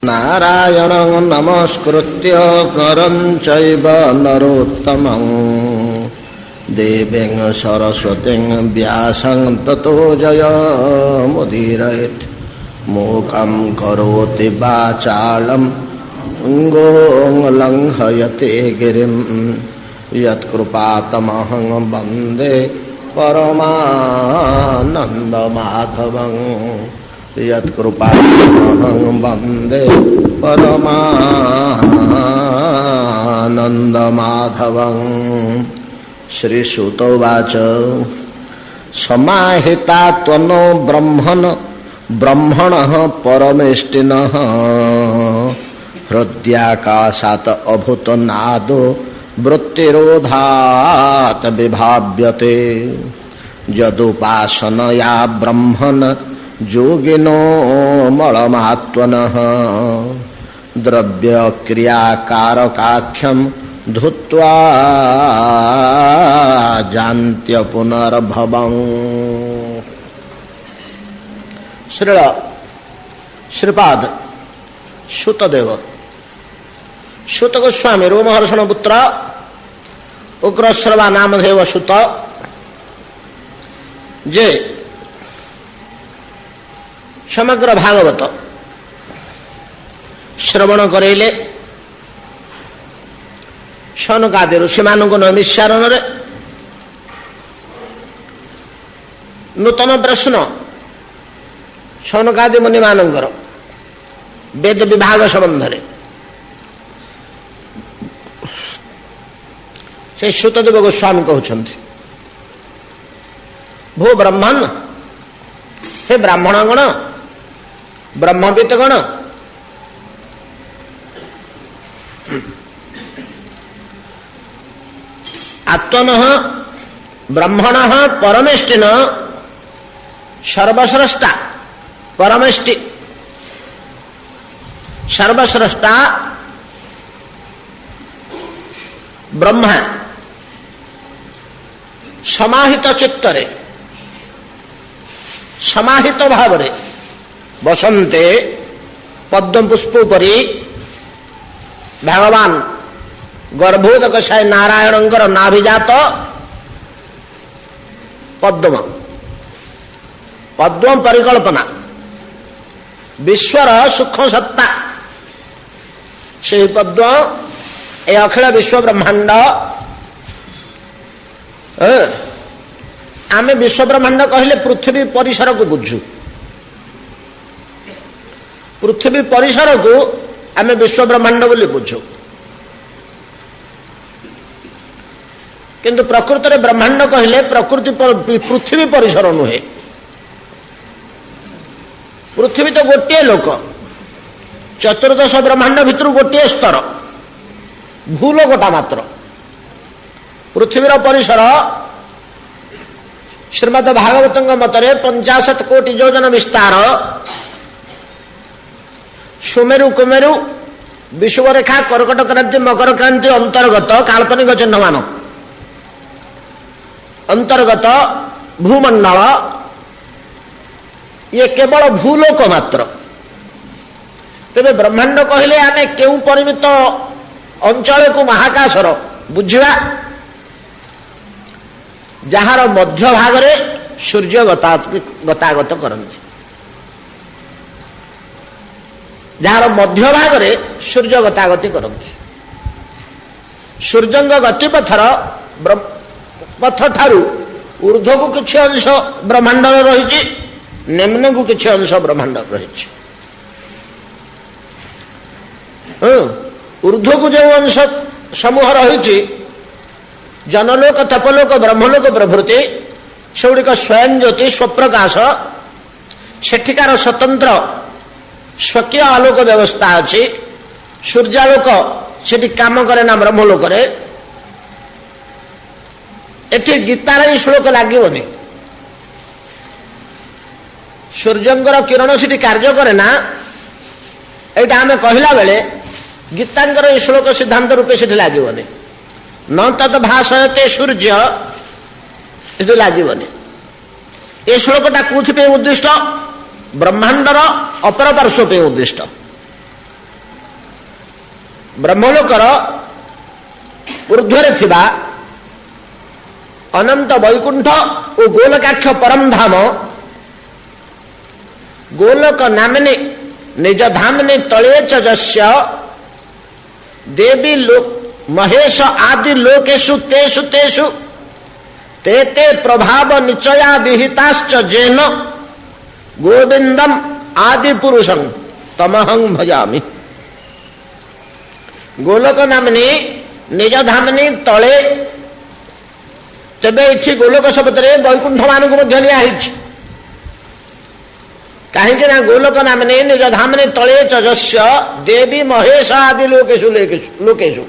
नारायणं नमस्कृत्य नरं चैव नरोत्तमं देवीं सरस्वतीं व्यासं ततो जयमुदीरयेत् मूकं करोति वाचालं अंगों लंघयते गिरिं यत्कृपातमहं वन्दे परमानन्दमाधवं यत्कृपातमहं वन्दे परमानन्दमाधवं। श्रीसूतोवाच समाहिता त्वनो ब्रह्मणः परमेष्टिनः हृद्याकाशात् अभूतनादो वृत्तिरोधात् विभाव्यते यदुपासनया ब्रह्मन् योगिनो मलमात्मनः द्रव्यक्रियाकारकाख्यं धुत्वा जान्त्य पुनर्भवम्। श्रीपाद सूतदेव सूत गोस्वामी रोमहर्षण पुत्र उग्रश्रवा नामधेव सूत जे समग्र भागवत श्रवण करेले शौनकादि ऋषि मानक नैमिषारण नूतन प्रश्न शौनकादि मुनि मानकर वेद विभाग संबंध से सूतदेव गोस्वामी कहते भो ब्रह्मन् हे ब्राह्मण गण ब्रह्मविद गण आत्मनः ब्रह्मणः परमेष्टिन सर्वश्रेष्ठा परमेष्टि सर्वश्रेष्ठा ब्रह्मा समाहित चित्तरे समाहित भावरे बसंते पद्म पुष्पोपरि भगवान गर्भोदकशाय नारायणंकर नाभिजात पद्म पद्म परिकल्पना विश्वर सूक्ष्म सत्ता से पद्म ए अखिल विश्व ब्रह्मांड आमे विश्व ब्रह्मांड कहले पृथ्वी परिसर को बुझू पृथ्वी परिसर को आमे विश्व ब्रह्मांड बोली बुझू किंतु प्रकृत में ब्रह्मांड कहले प्रकृति पृथ्वी परिसर नुहे पृथ्वी तो गोटे लोक चतुर्दश ब्रह्मांड भितर गोटे स्तर भूलोकटा मात्र पृथ्वीर परिसर श्रीमद भागवत मतरे 50 कोटि योजन विस्तार सुमेरु कुमेरु विषुवरेखा कर्कट क्रांति मकर क्रांति अंतर्गत काल्पनिक चिन्ह मान अंतर्गत भूमंडल ये केवल भूलोक मात्र तेरे ब्रह्मांड कहले आमे केउ परिमित अंचल को महाकाशर बुझा जार मध्य भाग रे सूर्य गतागत करନ୍ତି जार मध्य भाग रे सूर्य गतागति करନ୍ତି सूर्यंग गतिपथर पथ ठारू ऊर्ध्व को किछि अंश ब्रह्मांड रही निम्न को किछि अंश ब्रह्मांड रही ऊर्ध्व को जो अंश समूह रही जनलोक तपलोक ब्रह्मलोक प्रभृति सेगुड़िक स्वयं ज्योति स्वप्रकाश सेठिकार स्वतंत्र स्वकीय आलोक व्यवस्था अच्छी सूर्यालोक सेठी काम करे ना ब्रह्मलोक एठी गीतार ही श्लोक लगे सूर्यंकर किरण सेठी कार्य करे ना एटा आमे कहला बेले गीतांकर ये श्लोक सिद्धांत रूपे सेठी लगे न तद भाषयते सूर्य ये लगे ये श्लोकटा कौन उद्दिष्ट ब्रह्मांडर अपर पार्श्व पे उद्दिष्ट ବ୍ରହ୍ମଲୋକର ଊର୍ଦ୍ଧ୍ୱରେ ଥିବା ଅନନ୍ତ ବୈକୁଣ୍ଠ ଓ ଗୋଲକାକ୍ଷ ପରମ ଧାମ ଗୋଲକ ନାମିନୀ ନିଜ ଧାମିନୀ ତଳେ ଚ ଯସ୍ୟ ଦେବୀ ମହେଶ ଆଦି ଲୋକେଷୁ ତେଷୁ ତେଷୁ ते ते प्रभाव निचया विहिताश्च जेन गोविंदम आदि पुरुषं तमहं भजामि। गोलक नामनी निज धामनी तले तेबे इछि गोलक शब्दरे वैकुंठ मानक मध्य लिया हिछि काहेकि ना गोलक नामनी निज धामनी तले चजस्य देवी महेश आदि लोकेषु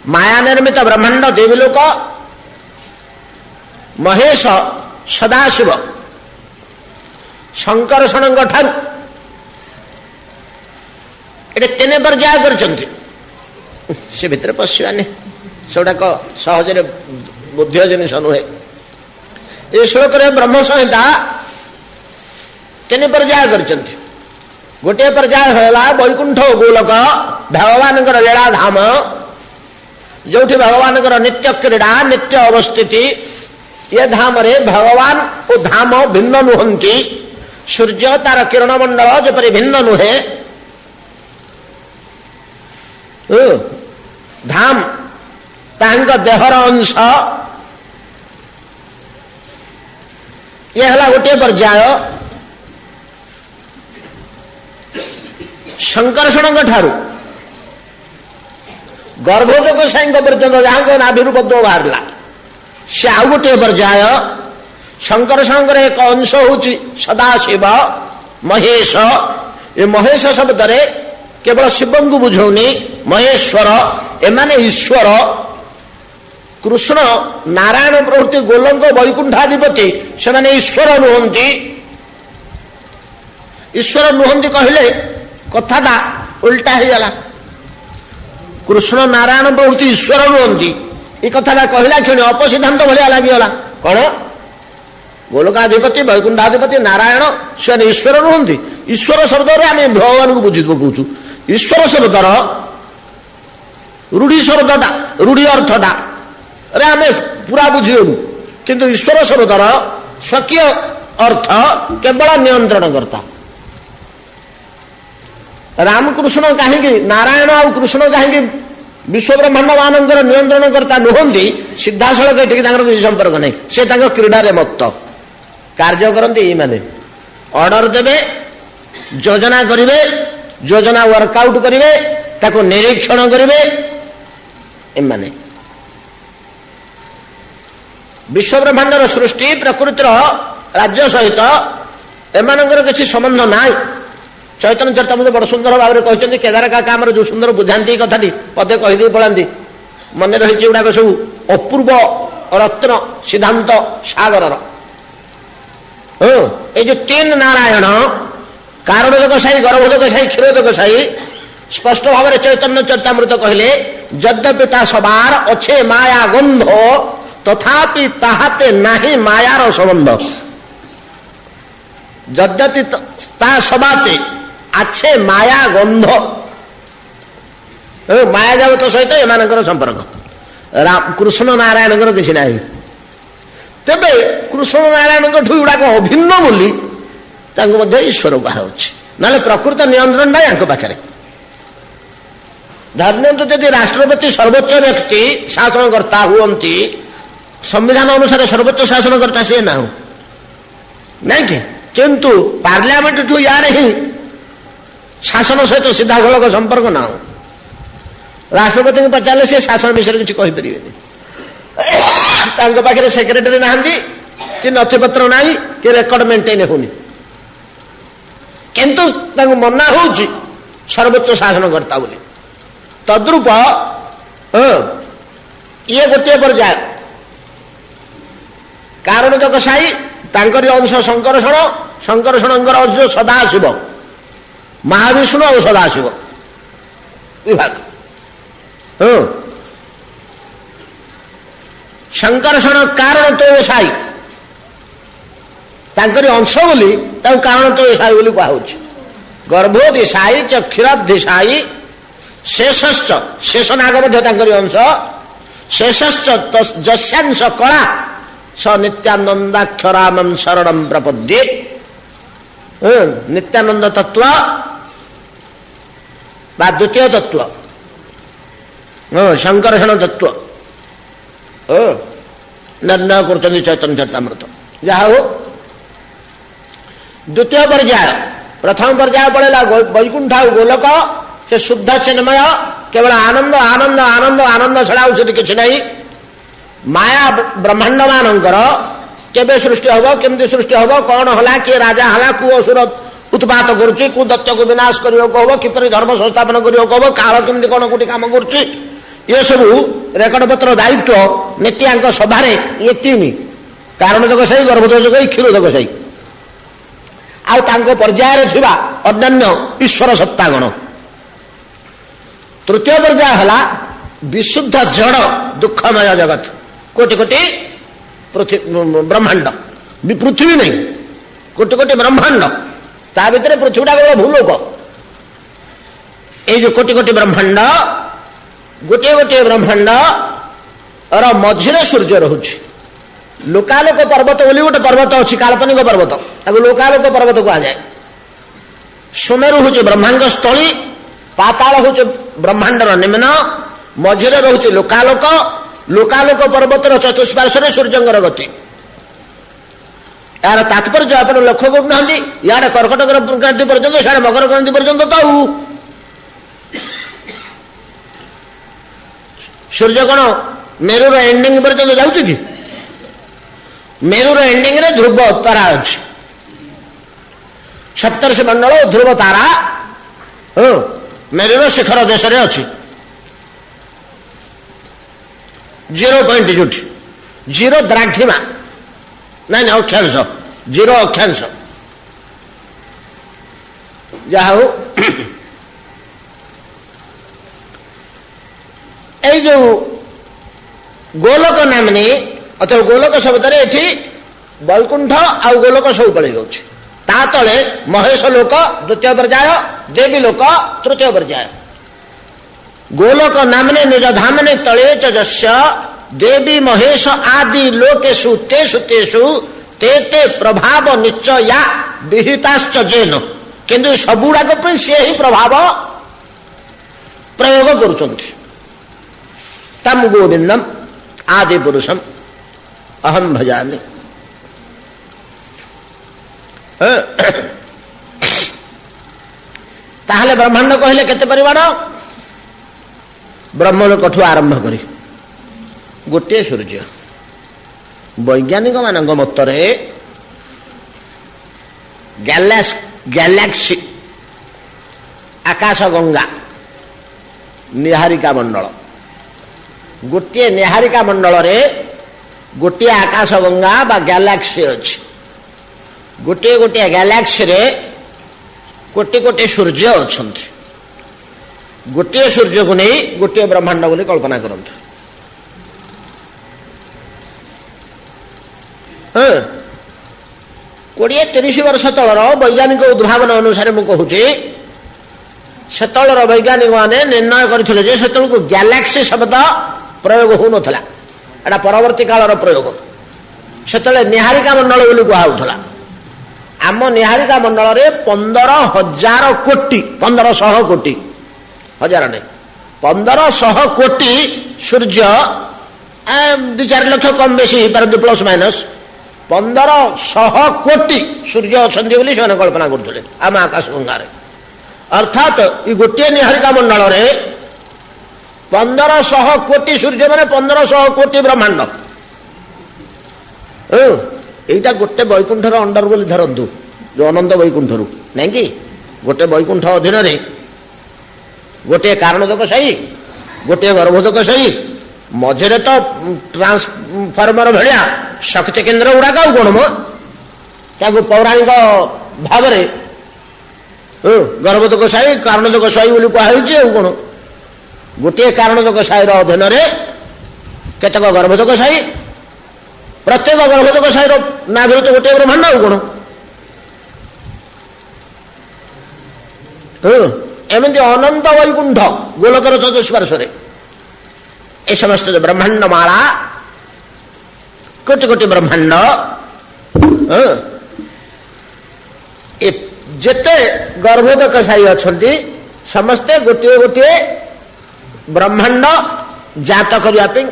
माया निर्मित ब्रह्मांड देवीलोक महेश सदाशिव शंकरषण ठार ये तीन पर्याय कर से भितर पशिबानी सेगुड़ाक सहजरे बुद्धिय जिनिस नुहे ये श्लोक ब्रह्म संहिता तीन पर्याय कर गोटे पर्याय है वैकुंठ गोलक भगवान लीलाधाम जो भगवान नित्य क्रीड़ा नित्य अवस्थिति ये धाम रे भगवान ओ धाम भिन्न नुहंती सूर्य तार किरण मंडल जपरी भिन्न नुहे धाम तांग देहर अंश ये हला गोटे पर्याय शंकरषण ठारू गर्भोदक साई पर्यंत जहां नाभिरू पद्म बाहरला से आउ गोटे पर्याय शंकरषण एक अंश होची सदाशिव महेश ये महेश शब्द रे केवल शिव को बुझौनी महेश्वर एमाने ईश्वर कृष्ण नारायण प्रभृति गोलक वैकुंठाधिपति से माने ईश्वर नुहंती ईश्वर नुहंती कहले कथाटा उल्टा हो गला कृष्ण नारायण प्रभृति ईश्वर नुहंती ये कथा कहला क्षण अपसिद्धांत भाया लगिगला कौन गोलकाधिपति वैकुंठाधिपति नारायण से ईश्वर नुहंती ईश्वर शब्द आम भगवान को बुझी पकाऊँ ईश्वर शब्दर रूढ़ी शब्दटा रूढ़ी अर्थटा अरे आम पूरा बुझीगलु किंतु ईश्वर शब्दर स्वकीय अर्थ केवल नियंत्रण करता रामकृष्ण कहीं नारायण आ कृष्ण कहीं विश्व ब्रह्मांड मानकर नियंत्रण करता नुहंती सीधासलख ये किसी संपर्क नहीं से क्रीडारे मत्त कार्य करते ये माने ऑर्डर देवे योजना करेंगे योजना वर्कआउट करेंगे ताको निरीक्षण करेंगे एमाने विश्व ब्रह्मांडर सृष्टि प्रकृतिर राज्य सहित एमानकर किसी संबंध ना चैतन्य चरितामृत बड़ सुंदर भाव में कहते केदार काका आम जो सुंदर बुझाती कथाटी पदे कहीदे पलांती मन रही गुड़ाक सब अपूर्व रत्न सिद्धांत सागर ये जो तीन नारायण कारणोदक साई गर्भोदक साई क्षीरोदक साई स्पष्ट भाव में चैतन्य चरितामृत कहले यद्यपि ता सबार अच्छे माया गंध तथापि ताहाते नाही मायार संबंध यद्यपि ता सबाते अच्छे माया गंध माया जगत सहित एमानकर संपर्क कृष्ण नारायण किसी ना तेबे कृष्ण नारायण गुड़ाक अभिन्न बोली ईश्वर कहा ना प्रकृत नियंत्रण ना पाखे धर्मंतु यदि राष्ट्रपति सर्वोच्च व्यक्ति शासनकर्ता हुंती संविधान अनुसार सर्वोच्च शासनकर्ता सी ना नहीं कि किंतु पार्लियामेंट ठू यार ही शासन सहित सीधासलख संपर्क ना राष्ट्रपति को पचारे सी शासन विषय किसी कहीपर पाखे सेक्रेटरी ना कि नथिपत्र ना कि रेकर्ड मेंटेन होनी किंतु मना हो सर्वोच्च शासनकर्ता बोली तद्रूप ये गोटे पर्याय कारणोदक साई तांकरी अंश शंकरषण शंकरषण अंश सदाशिव महाविष्णु और सदाशिव विभाग शंकरषण कारण तो साई तांकरी अंश बोली कारण तो साई बोली कहुच गर्भोदि साई च क्षीराब्धि साई शेषश्च शेष नाग अंश शेषश्च जस्यांश कला स नित्यानंदाक्षरामं शरणं प्रपद्ये। नित्यानंद तत्व बा द्वितीय तत्व शंकरषण तत्व निर्णय कर चैतन्य चरितामृत। जहा हो द्वितीय पर्याय प्रथम पर्याय पड़ेगा वैकुंठ गोलक से शुद्ध चिन्मय केवल आनंद आनंद आनंद आनंद छड़ा कि नहीं। माया ब्रह्मांड मानकर केबे सृष्टि हम केमती सृष्टि हम कौन हला किए राजा हला कु असुर उत्पात करुच्ची कु दैत्य को विनाश करियो कहब किपरि धर्म संस्थापन करियो कहब काल केमती कौन कोटी काम करुच्ची ये सब रेकर्ड पत्र दायित्व नीतियांक सभारे ये तीन कारण दशई गर्भदशई क्षीरोदशई आउ पर्याय थिबा अन्यान्य ईश्वर सत्तागण। तृतीय पर्याय हला विशुद्ध जड़ दुखमय जगत कोटि कोटि ब्रह्मांड पृथ्वी नहीं कोटि कोटि ब्रह्मांड ता भीतर पृथ्वीटा केवल भूलोक ये जो कोटि कोटि ब्रह्मांड गोटे गोटे ब्रह्मांड और मझिरे सूर्य रोचे। लोकालोक पर्वत बोली गोटे पर्वत अच्छी काल्पनिक पर्वत लोकालोक पर्वत कहुए। सुमेरु हूँ ब्रह्मांड स्थली पाताल हूँ ब्रह्मांडर निम्न मझिरे रोचे लोकालोक लोकालोक पर्वतर चतुष्पार्श्व सूर्यंकर गति। यार तात्पर्य आप लक्ष्य करूना इे कर्कट क्रांति पर्यंत सियाड़े मकर क्रांति पर्यंत तो सूर्य कौन मेरुर एंडिंग पर्यंत जाऊँ कि मेरुर एंडिंग रे ध्रुव तारा अच्छी सप्तर्षि मंडल ध्रुव तारा मेरुर शिखर देश में अच्छी 0 पॉइंट जुटी 0 द्राघिमा नहीं अक्षांश 0 अक्षांश जहा जो गोलक नामनी अथवा गोलक शब्द ये वैकुंठ आउ गोलक सब पड़े तले महेश लोक द्वितीय पर्याय देवी लोक तृतीय पर्याय। गोलक नामने निज धामने तले चस्य देवी महेश आदि लोकेशु तेषु तेषु ते ते प्रभाव निश्चया विहिताश्च जेन किंतु सबुड़ाक सी ही प्रभाव प्रयोग करुछन्ति। तम गोविंदम आदि पुरुषम अहम भजामि। ताहले ब्रह्मांड कहले केते परिमाण ब्रह्मलोकठू आरंभ करी गोटे सूर्य वैज्ञानिक मान मतरे गैलेक्सी आकाश गंगा निहारिका मंडल गोटे निहारिका मंडल रे गोटे आकाश गंगा बा गैलेक्सी अच्छी गोटे गोटे गैलेक्सी रे कोटि कोटि सूर्य अच्छा गोटे सूर्य को नहीं गोटे ब्रह्मांड बोली कल्पना करते। 20-30 वर्ष तलर वैज्ञानिक उद्भावन अनुसार मुझे सेतलर वैज्ञानिक माने निर्णय करथिले जे सेतलको गैलेक्सी शब्द प्रयोग हो नथला एटा परवर्ती कालर प्रयोग सेतले निहारिका मंडल बोली कहउथला। आम निहारिका मंडल रे 15,000 कोटी 1500 कोटी हजार नहीं 1500 कोटी सूर्य 2-4 लाख कम बेसी पारती प्लस माइनस 1500 कोटी सूर्य अच्छा बोली से कल्पना करते आम आकाश गंगार अर्थात ये गोटे निहारिका मंडल रे 1500 कोटी सूर्य माने 1500 कोटी ब्रह्मांड यहीटा गोटे वैकुंठर अंडर बोली धरतु जो अनंत वैकुंठरू नहीं कि गोटे वैकुंठ अधीन गोटे कारणोदक साई गोटे गर्भोदक साई मझे तो ट्रांसफर्मर भाया शक्ति केन्द्र गुड़ाक आ कौन मो पौराणिक भाव गर्भोदक साई कारणोदक साई बोली कहुच्छे आ कौन गोटे कारणोदक साईर अधीन केतक गर्भोदक साई प्रत्येक गर्भोदक साईर नाभिर तो गोटे ब्रह्मांड आ कौन एमती अनंत वैकुंठ गोलकर चतुष्पार्श्वरे ए समस्त ब्रह्मांड माला कोटि कोटि ब्रह्मांड जेते गर्भोदक साई अच्छा समस्ते गोटे गोटे ब्रह्मांड जात करने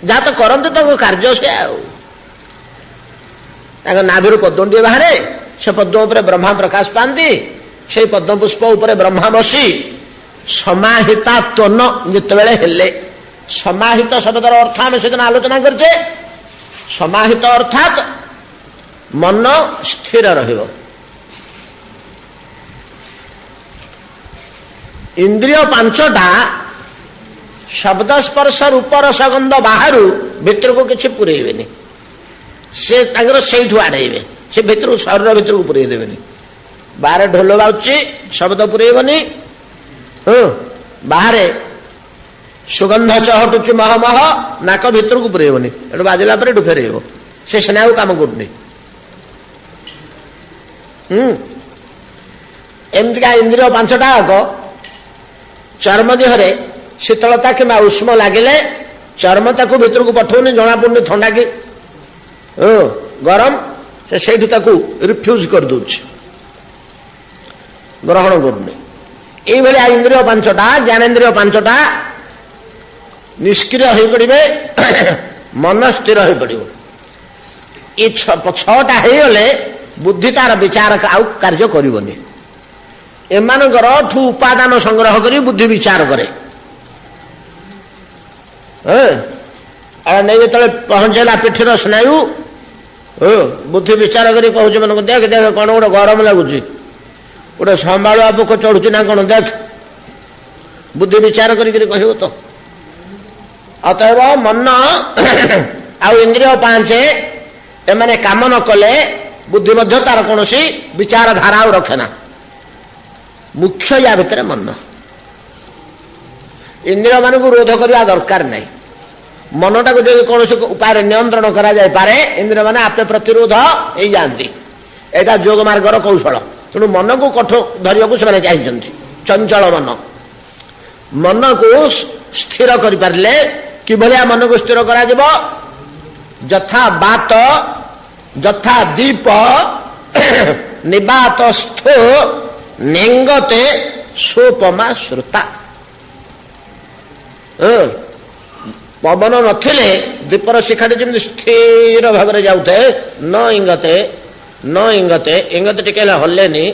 जात करते कार्य से नाभि पद्म बाहर से पद्म उपर ब्रह्मा प्रकाश पाती से पद्म पुष्प उपर ब्रह्मा बसी समाहिता त्वन जितेबले हेले समाहित शब्दर अर्थ आम से आलोचना करछे समाहित अर्थात मन स्थिर रहिबो इंद्रिय पांचटा शब्द स्पर्श रूप रसगंध बाहर भीतर को किसी पुरेबेनी से आड़े से भीतर शरीर भीतर को पुरे देवेनि बाहर ढोल बाजुची शब्द पुरेबनी बाहर सुगंध चहटुची मह मह नाक भीतर को पुरेबनी एटू बाजिला पर एटू फेर से सिना काम करूनी एमतीका इंद्रिय पांचटा आग चर्म देहरे शीतलता कि उष्म लगिले चर्म ताकू भीतर को पठाऊनी जना पड़नी थंडा कि गरम से रिफ्यूज कर दूची ग्रहण करूनी ये इंद्रिय पांचटा ज्ञानेन्द्रिय पांचटा निष्क्रिय हो पड़े मन स्थिर हो पड़ो ये छटा होगले बुद्धि तार विचार कार्य करनी एमानकर ठू उपादान संग्रह कर बुद्धि विचार करे नहीं जो पहुंचेला पिठर स्नायु बुद्धि विचार कर कहूँ मन देख देख कौन गोटे गरम लगुच गोटे संभाड़ा पोक चढ़ुची ना कौन देख बुद्धि विचार कह तो अतएव मन आ इंद्रिय पांच एमाने काम न कले बुद्धि मध्य तार कौन विचार धारा रखेना मुख्य या भितर मन इंद्रिय मान को रोध करने दरकार नहीं मनटा को जो कौन उपाय नियंत्रण करा जाय पारे इंद्रिय माने आपे प्रतिरोध हो जाती एटा जोग मार्गर कौशल तेणु मन को कठोर धरिया को से चाहिए चंचल मन को स्थिर कर पारे कि मन को स्थिर करा जिवो यथा बात यथा दीप निबात स्थो नेंगते सोपमा श्रुता पवन नथिले दीपर शिखाटी जमी स्थिर भाव में जाऊे न इंगते इंगते टिके हल्लेनी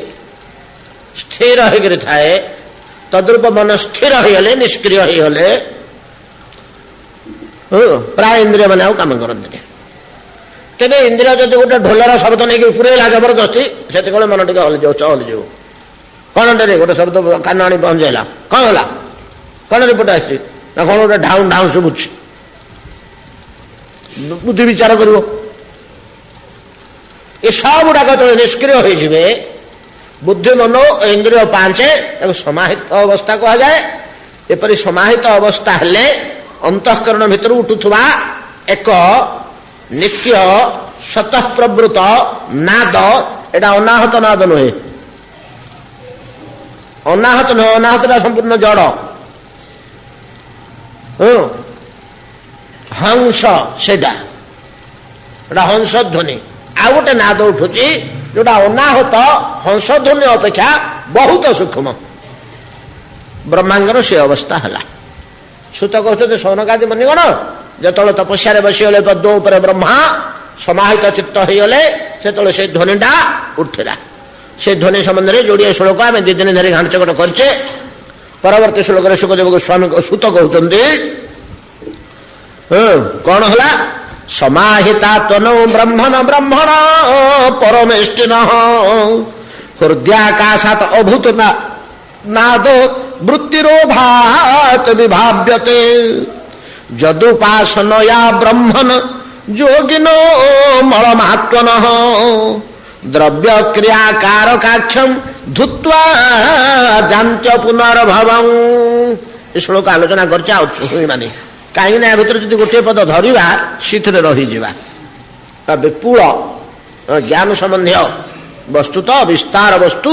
स्थिर होकर थाए तद्रूप मन स्थिर होगले निष्क्रिय होगले प्राय इंद्रिय मैंने काम करते तेरे इंद्रिय जब गोटे ढोलर शब्द नहीं पुरेला जबरदस्ती से मन टे हल चहल जाऊ कौन टे गोटे शब्द कान आनी पहुंचेला कौन है कौन रिपोर्ट आसी ना कौन गोटे ढाउ ढाउ शुभुच बुद्धि विचार कर सब गुड़ाक जो निष्क्रिय हो बुद्धि मन इंद्रिय पांच समाहित अवस्था कह जाए एपरी समाहित अवस्था हेले अंतःकरण भितर उठुवा एक नित्य स्वतः प्रवृत नाद एटा अनाहत नाद नुहे अनाहत नुह अनाहत संपूर्ण जड़ हंस से हंस ध्वनि आ गोटे नाद उठुची जोटा अनाहत हंस ध्वनि अपेक्षा बहुत सूक्ष्म ब्रह्मांगर से अवस्था है सुत कहते सौनकादि मनिगण जो तपस्या बसीगले पद्म उपर ब्रह्मा समाहित चित्त होगले से ध्वनिटा उठला से ध्वनि संबंध में जोड़े श्लोक आम 2 दिन धरी घाटचकट करे परवर्ती श्लोक सुखदेव गोस्वामी सुत कहते कौन है समाहिता तनौ ब्रह्मण ब्रह्मण परमेष्टिन हृदयाकाशात अभूत नाद वृत्तिरोधात विभाव्यते जदुपासनया ब्रह्मण योगिनो मलमात्मन द्रव्य क्रियाकारकाक्षम धुत्वा जान्त्य पुनर्भवं श्लोक आलोचना कर मानी कहीं ना भर जो गोटे पद धरवा शीत रही विपुल ज्ञान संबंधी वस्तु तो विस्तार वस्तु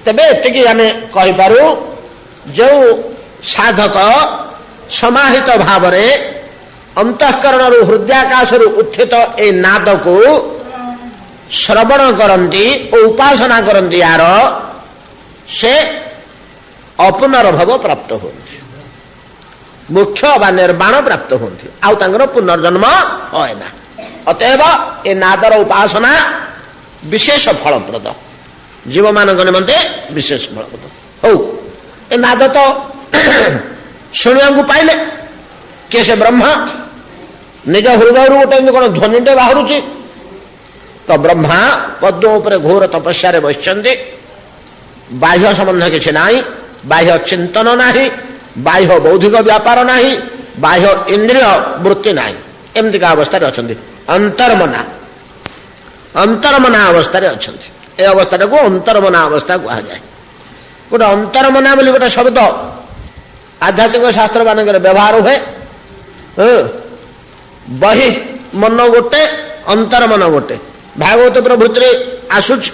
ତେବେ ଏତିକି ଆମେ କହିପାରୁ ଯେଉଁ ସାଧକ ସମାହିତ ଭାବରେ ଅନ୍ତଃକରଣରୁ ହୃଦୟାକାଶରୁ ଉତ୍ଥିତ ଏଇ ନାଦକୁ ଶ୍ରବଣ କରନ୍ତି ଓ ଉପାସନା କରନ୍ତି ୟାର ସେ ଅପୁନର୍ଭବ ପ୍ରାପ୍ତ ହୁଅନ୍ତି, ମୋକ୍ଷ ବା ନିର୍ବାଣ ପ୍ରାପ୍ତ ହୁଅନ୍ତି, ଆଉ ତାଙ୍କର ପୁନର୍ଜନ୍ମ ହୁଏ ନା। ଅତଏବ ଏ ନାଦର ଉପାସନା ବିଶେଷ ଫଳପ୍ରଦ, ଜୀବମାନଙ୍କ ନିମନ୍ତେ ବିଶେଷ ଫଳପ୍ରଦ। ହଉ, ଏ ନାଦ ତ ଶୁଣିବାକୁ ପାଇଲେ, କିଏ ସେ ବ୍ରହ୍ମା ନିଜ ହୃଦୟରୁ ଗୋଟେ ଏମିତି କଣ ଧ୍ୱନିଟେ ବାହାରୁଛି, ତ ବ୍ରହ୍ମା ପଦ୍ମ ଉପରେ ଘୋର ତପସ୍ୟାରେ ବସିଛନ୍ତି, ବାହ୍ୟ ସମ୍ବନ୍ଧ କିଛି ନାହିଁ, ବାହ୍ୟ ଚିନ୍ତନ ନାହିଁ, ବାହ୍ୟ ବୌଦ୍ଧିକ ବ୍ୟାପାର ନାହିଁ, ବାହ୍ୟ ଇନ୍ଦ୍ରିୟ ବୃତ୍ତି ନାହିଁ, ଏମିତିକା ଅବସ୍ଥାରେ ଅଛନ୍ତି। ଅନ୍ତର୍ମନା ଅବସ୍ଥାରେ ଅଛନ୍ତି। ଏ ଅବସ୍ଥାଟାକୁ ଅନ୍ତର୍ମନା ଅବସ୍ଥା କୁହାଯାଏ। ଗୋଟେ ଅନ୍ତର୍ମନା ବୋଲି ଗୋଟେ ଶବ୍ଦ ଆଧ୍ୟାତ୍ମିକ ଶାସ୍ତ୍ର ମାନଙ୍କରେ ବ୍ୟବହାର ହୁଏ। ବହି ମନ ଗୋଟେ, ଅନ୍ତର୍ମନ ଗୋଟେ। ଭାଗବତ ପ୍ରଭୃତିରେ ଆସୁଛି,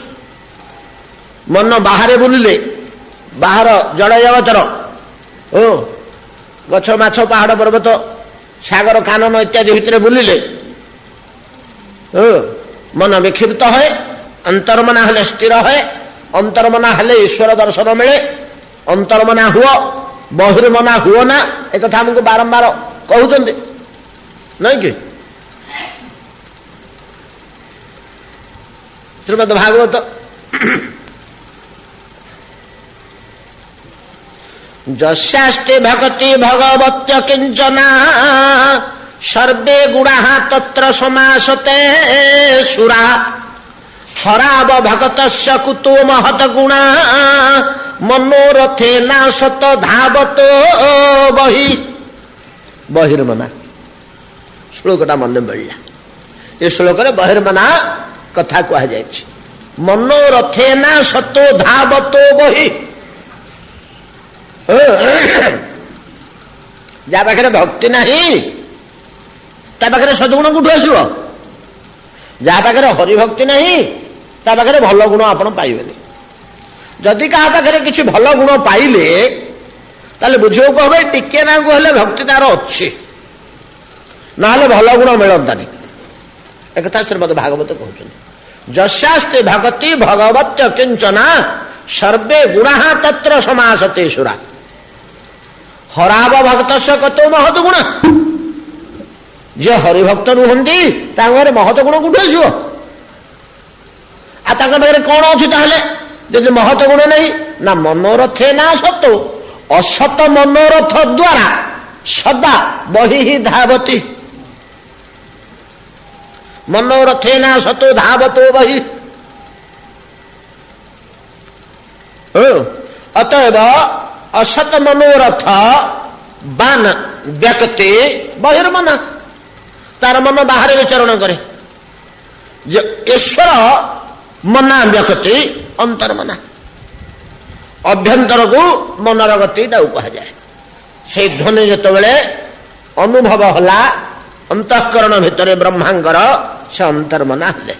ମନ ବାହାରେ ବୁଲିଲେ, ବାହାର ଜଳ ଜଗତର ଗଛ ମାଛ ପାହାଡ ପର୍ବତ ସାଗର କାନନ ଇତ୍ୟାଦି ଭିତରେ ବୁଲିଲେ ମନ ବିକ୍ଷିପ୍ତ ହୁଏ, ଅନ୍ତର୍ମନା ହେଲେ ସ୍ଥିର ହୁଏ, ଅନ୍ତର୍ମନା ହେଲେ ଈଶ୍ୱର ଦର୍ଶନ ମିଳେ। ଅନ୍ତର୍ମନା ହୁଅ, ବହିର୍ମନା ହୁଅ ନା, ଏକଥା ଆମକୁ ବାରମ୍ବାର କହୁଛନ୍ତି, ନାଇଁ କି? ଶ୍ରୀମଦ୍ ଭାଗବତ ଯସ୍ୟାସ୍ତି ଭଗତି ଭଗବତ୍ୟ କିଞ୍ଚନା ସର୍ବେ ଗୁଣାଃ ତତ୍ର ସମାସତେ ସୁରା ହରାବ ଭଗତସ୍ୟ କୁतो ମହତ ଗୁଣା ମନୋରଥେନା ସତ ଧାବତ ବହି। ବହିର୍ମନା ଶ୍ଲୋକଟା ମନେ ମିଳିଲା। ଏ ଶ୍ଲୋକରେ ବହିର୍ମନା କଥା କୁହାଯାଇଛି। ମନୋରଥେନା ସତ ଧାବତ ବହି। ଯାହା ପାଖରେ ଭକ୍ତି ନାହିଁ ତା ପାଖରେ ସଦ୍ଗୁଣ କୋଉଠୁ ଆସିବ? ଯାହା ପାଖରେ ହରିଭକ୍ତି ନାହିଁ ତା ପାଖରେ ଭଲ ଗୁଣ ଆପଣ ପାଇବେନି। ଯଦି କାହା ପାଖରେ କିଛି ଭଲ ଗୁଣ ପାଇଲେ ତାହେଲେ ବୁଝିବାକୁ হবে ଟିକେ ନାକୁ ହେଲେ ଭକ୍ତି ତାର ଅଛି, ନହେଲେ ଭଲ ଗୁଣ ମିଳନ୍ତାନି। ଏକଥା ଶ୍ରୀମଦ୍ ଭାଗବତ କହୁଛନ୍ତି। ଯସ୍ୟାସ୍ତି ଭଗତି ଭଗବତ୍ୟ କିଞ୍ଚନା ସର୍ବେ ଗୁଣାଃ ତତ୍ର ସମାସତେ ସୁରା ହରାବ ଭକ୍ତସ୍ୟ କତୋ ମହତ ଗୁଣ। ଯେ ହରିଭକ୍ତ ରୁହନ୍ତି ତାଙ୍କ ପାଖରେ ମହତ ଗୁଣ କୋଉଠୁ ଆସିବ? ଆଉ ତାଙ୍କ ପାଖରେ କଣ ଅଛି ତାହେଲେ ଯଦି ମହତ ଗୁଣ ନାହିଁ? ନା ମନୋରଥେ ନା ସତ, ଅସତ ମନୋରଥ ଦ୍ୱାରା ସଦା ବହି ଧାବତି। ମନୋରଥେ ନା ସତ ଧାବତ ବହି। ଅତଏବ ଅସତ ମନୋରଥ ବାନ ବ୍ୟକ୍ତି ବହିର୍ମନା, ତାର ମନ ବାହାରେ ବିଚରଣ କରେ। ଯେ ଈଶ୍ୱର ମନା ବ୍ୟକ୍ତି ଅନ୍ତର୍ମନା, ଅଭ୍ୟନ୍ତରକୁ ମନର ଗତିଟାକୁ କୁହାଯାଏ। ସେଇ ଧ୍ୱନି ଯେତେବେଳେ ଅନୁଭବ ହେଲା ଅନ୍ତଃକରଣ ଭିତରେ ବ୍ରହ୍ମାଙ୍କର, ସେ ଅନ୍ତର୍ମନା ହେଲେ।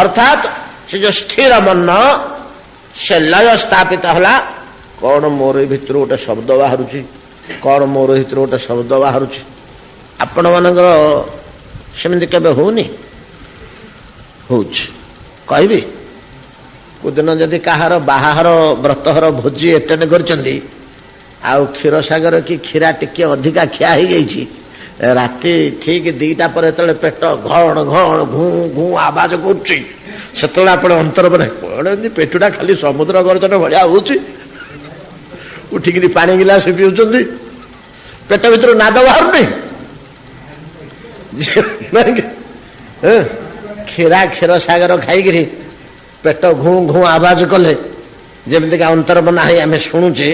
ଅର୍ଥାତ୍ ସେ ଯୋଉ ସ୍ଥିର ମନ ସେ ଲୟ ସ୍ଥାପିତ ହେଲା। କଣ ମୋର ଭିତରୁ ଗୋଟେ ଶବ୍ଦ ବାହାରୁଛି, କଣ ମୋର ଭିତରୁ ଗୋଟେ ଶବ୍ଦ ବାହାରୁଛି। ଆପଣ ମାନଙ୍କର ସେମିତି କେବେ ହଉନି? ହଉଛି। କହିବି, କୋଉଦିନ ଯଦି କାହାର ବାହାଘର ବ୍ରତଘର ଭୋଜି ଏଟେଣ୍ଡ କରିଛନ୍ତି, ଆଉ କ୍ଷୀର ସାଗର କି କ୍ଷୀରା ଟିକେ ଅଧିକା ଖିଆ ହେଇଯାଇଛି, ରାତି ଠିକ 2ଟା ପରେ ଯେତେବେଳେ ପେଟ ଘଣ ଘଣ ଘୁଁ ଘୁଁ ଆବାଜ କରୁଛି, ସେତେବେଳେ ଆପଣ ଅନ୍ତର କଣ ଏମିତି ପେଟଟା ଖାଲି ସମୁଦ୍ର ଗର୍ଜନ ଭଳିଆ ହଉଛି, ଉଠିକିରି ପାଣି ଗିଲାସ ପିଉଛନ୍ତି, ପେଟ ଭିତରୁ ନାଦ ବାହାରୁନି। କ୍ଷୀରା କ୍ଷୀର ସାଗର ଖାଇକିରି ପେଟ ଘୁଁ ଘୁଁ ଆବାଜ କଲେ ଯେମିତିକା ଅନ୍ତର୍ମନା ହେଇ ଆମେ ଶୁଣୁଛେ,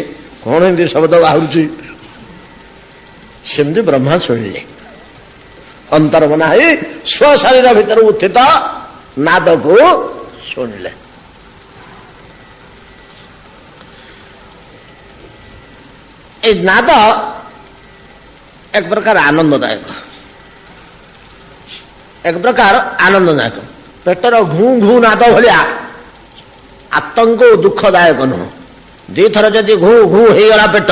କଣ ଏମିତି ଶବ୍ଦ ବାହାରୁଛି, ସେମିତି ବ୍ରହ୍ମା ଶୁଣିଲେ। ଅନ୍ତର୍ମନା ହେଇ ସ୍ୱ ଶରୀର ଭିତରୁ ଉତ୍ଥିତ ନାଦକୁ ଶୁଣିଲେ। এই নাদ এক প্রকার আনন্দদায়ক, এক প্রকার আনন্দদায়ক। পেটর ঘুঁ ঘুঁ নাদ ভଳିଆ आतंक दुखदायक नुह दीथर जदि घू घू होगला पेट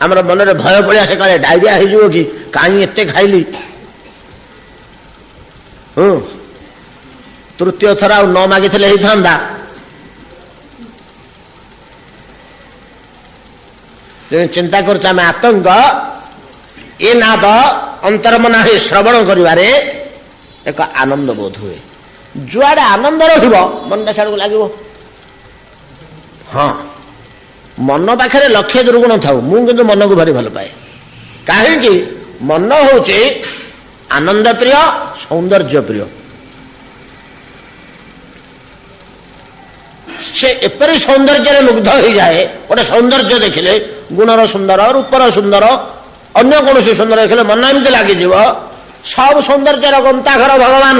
आमर मनरे भय पड़िया से काले डायरिया हो कि कहीं एते खाइली तृतीय थर आ न मागी होता चिंता कर आतंक ये नाद अंतर्मना ही श्रवण करिवारे एक आनंद बोध हुए जुआड़े आनंद रहिबो मनटा छाड़ लगे हाँ मन पाखे लक्ष्य दुर्गुण थाऊ मु किंतु मन को भारी भल पाए कहीं मन होचे आनंद प्रिय सौंदर्य प्रिय से एपरी सौंदर्य मुग्ध हो जाए गोटे सौंदर्य देखिले गुणर सुंदर रूपर सुंदर अन्य कौन सुंदर देखिले मन एमती लगे सब सौंदर्य गंताघर भगवान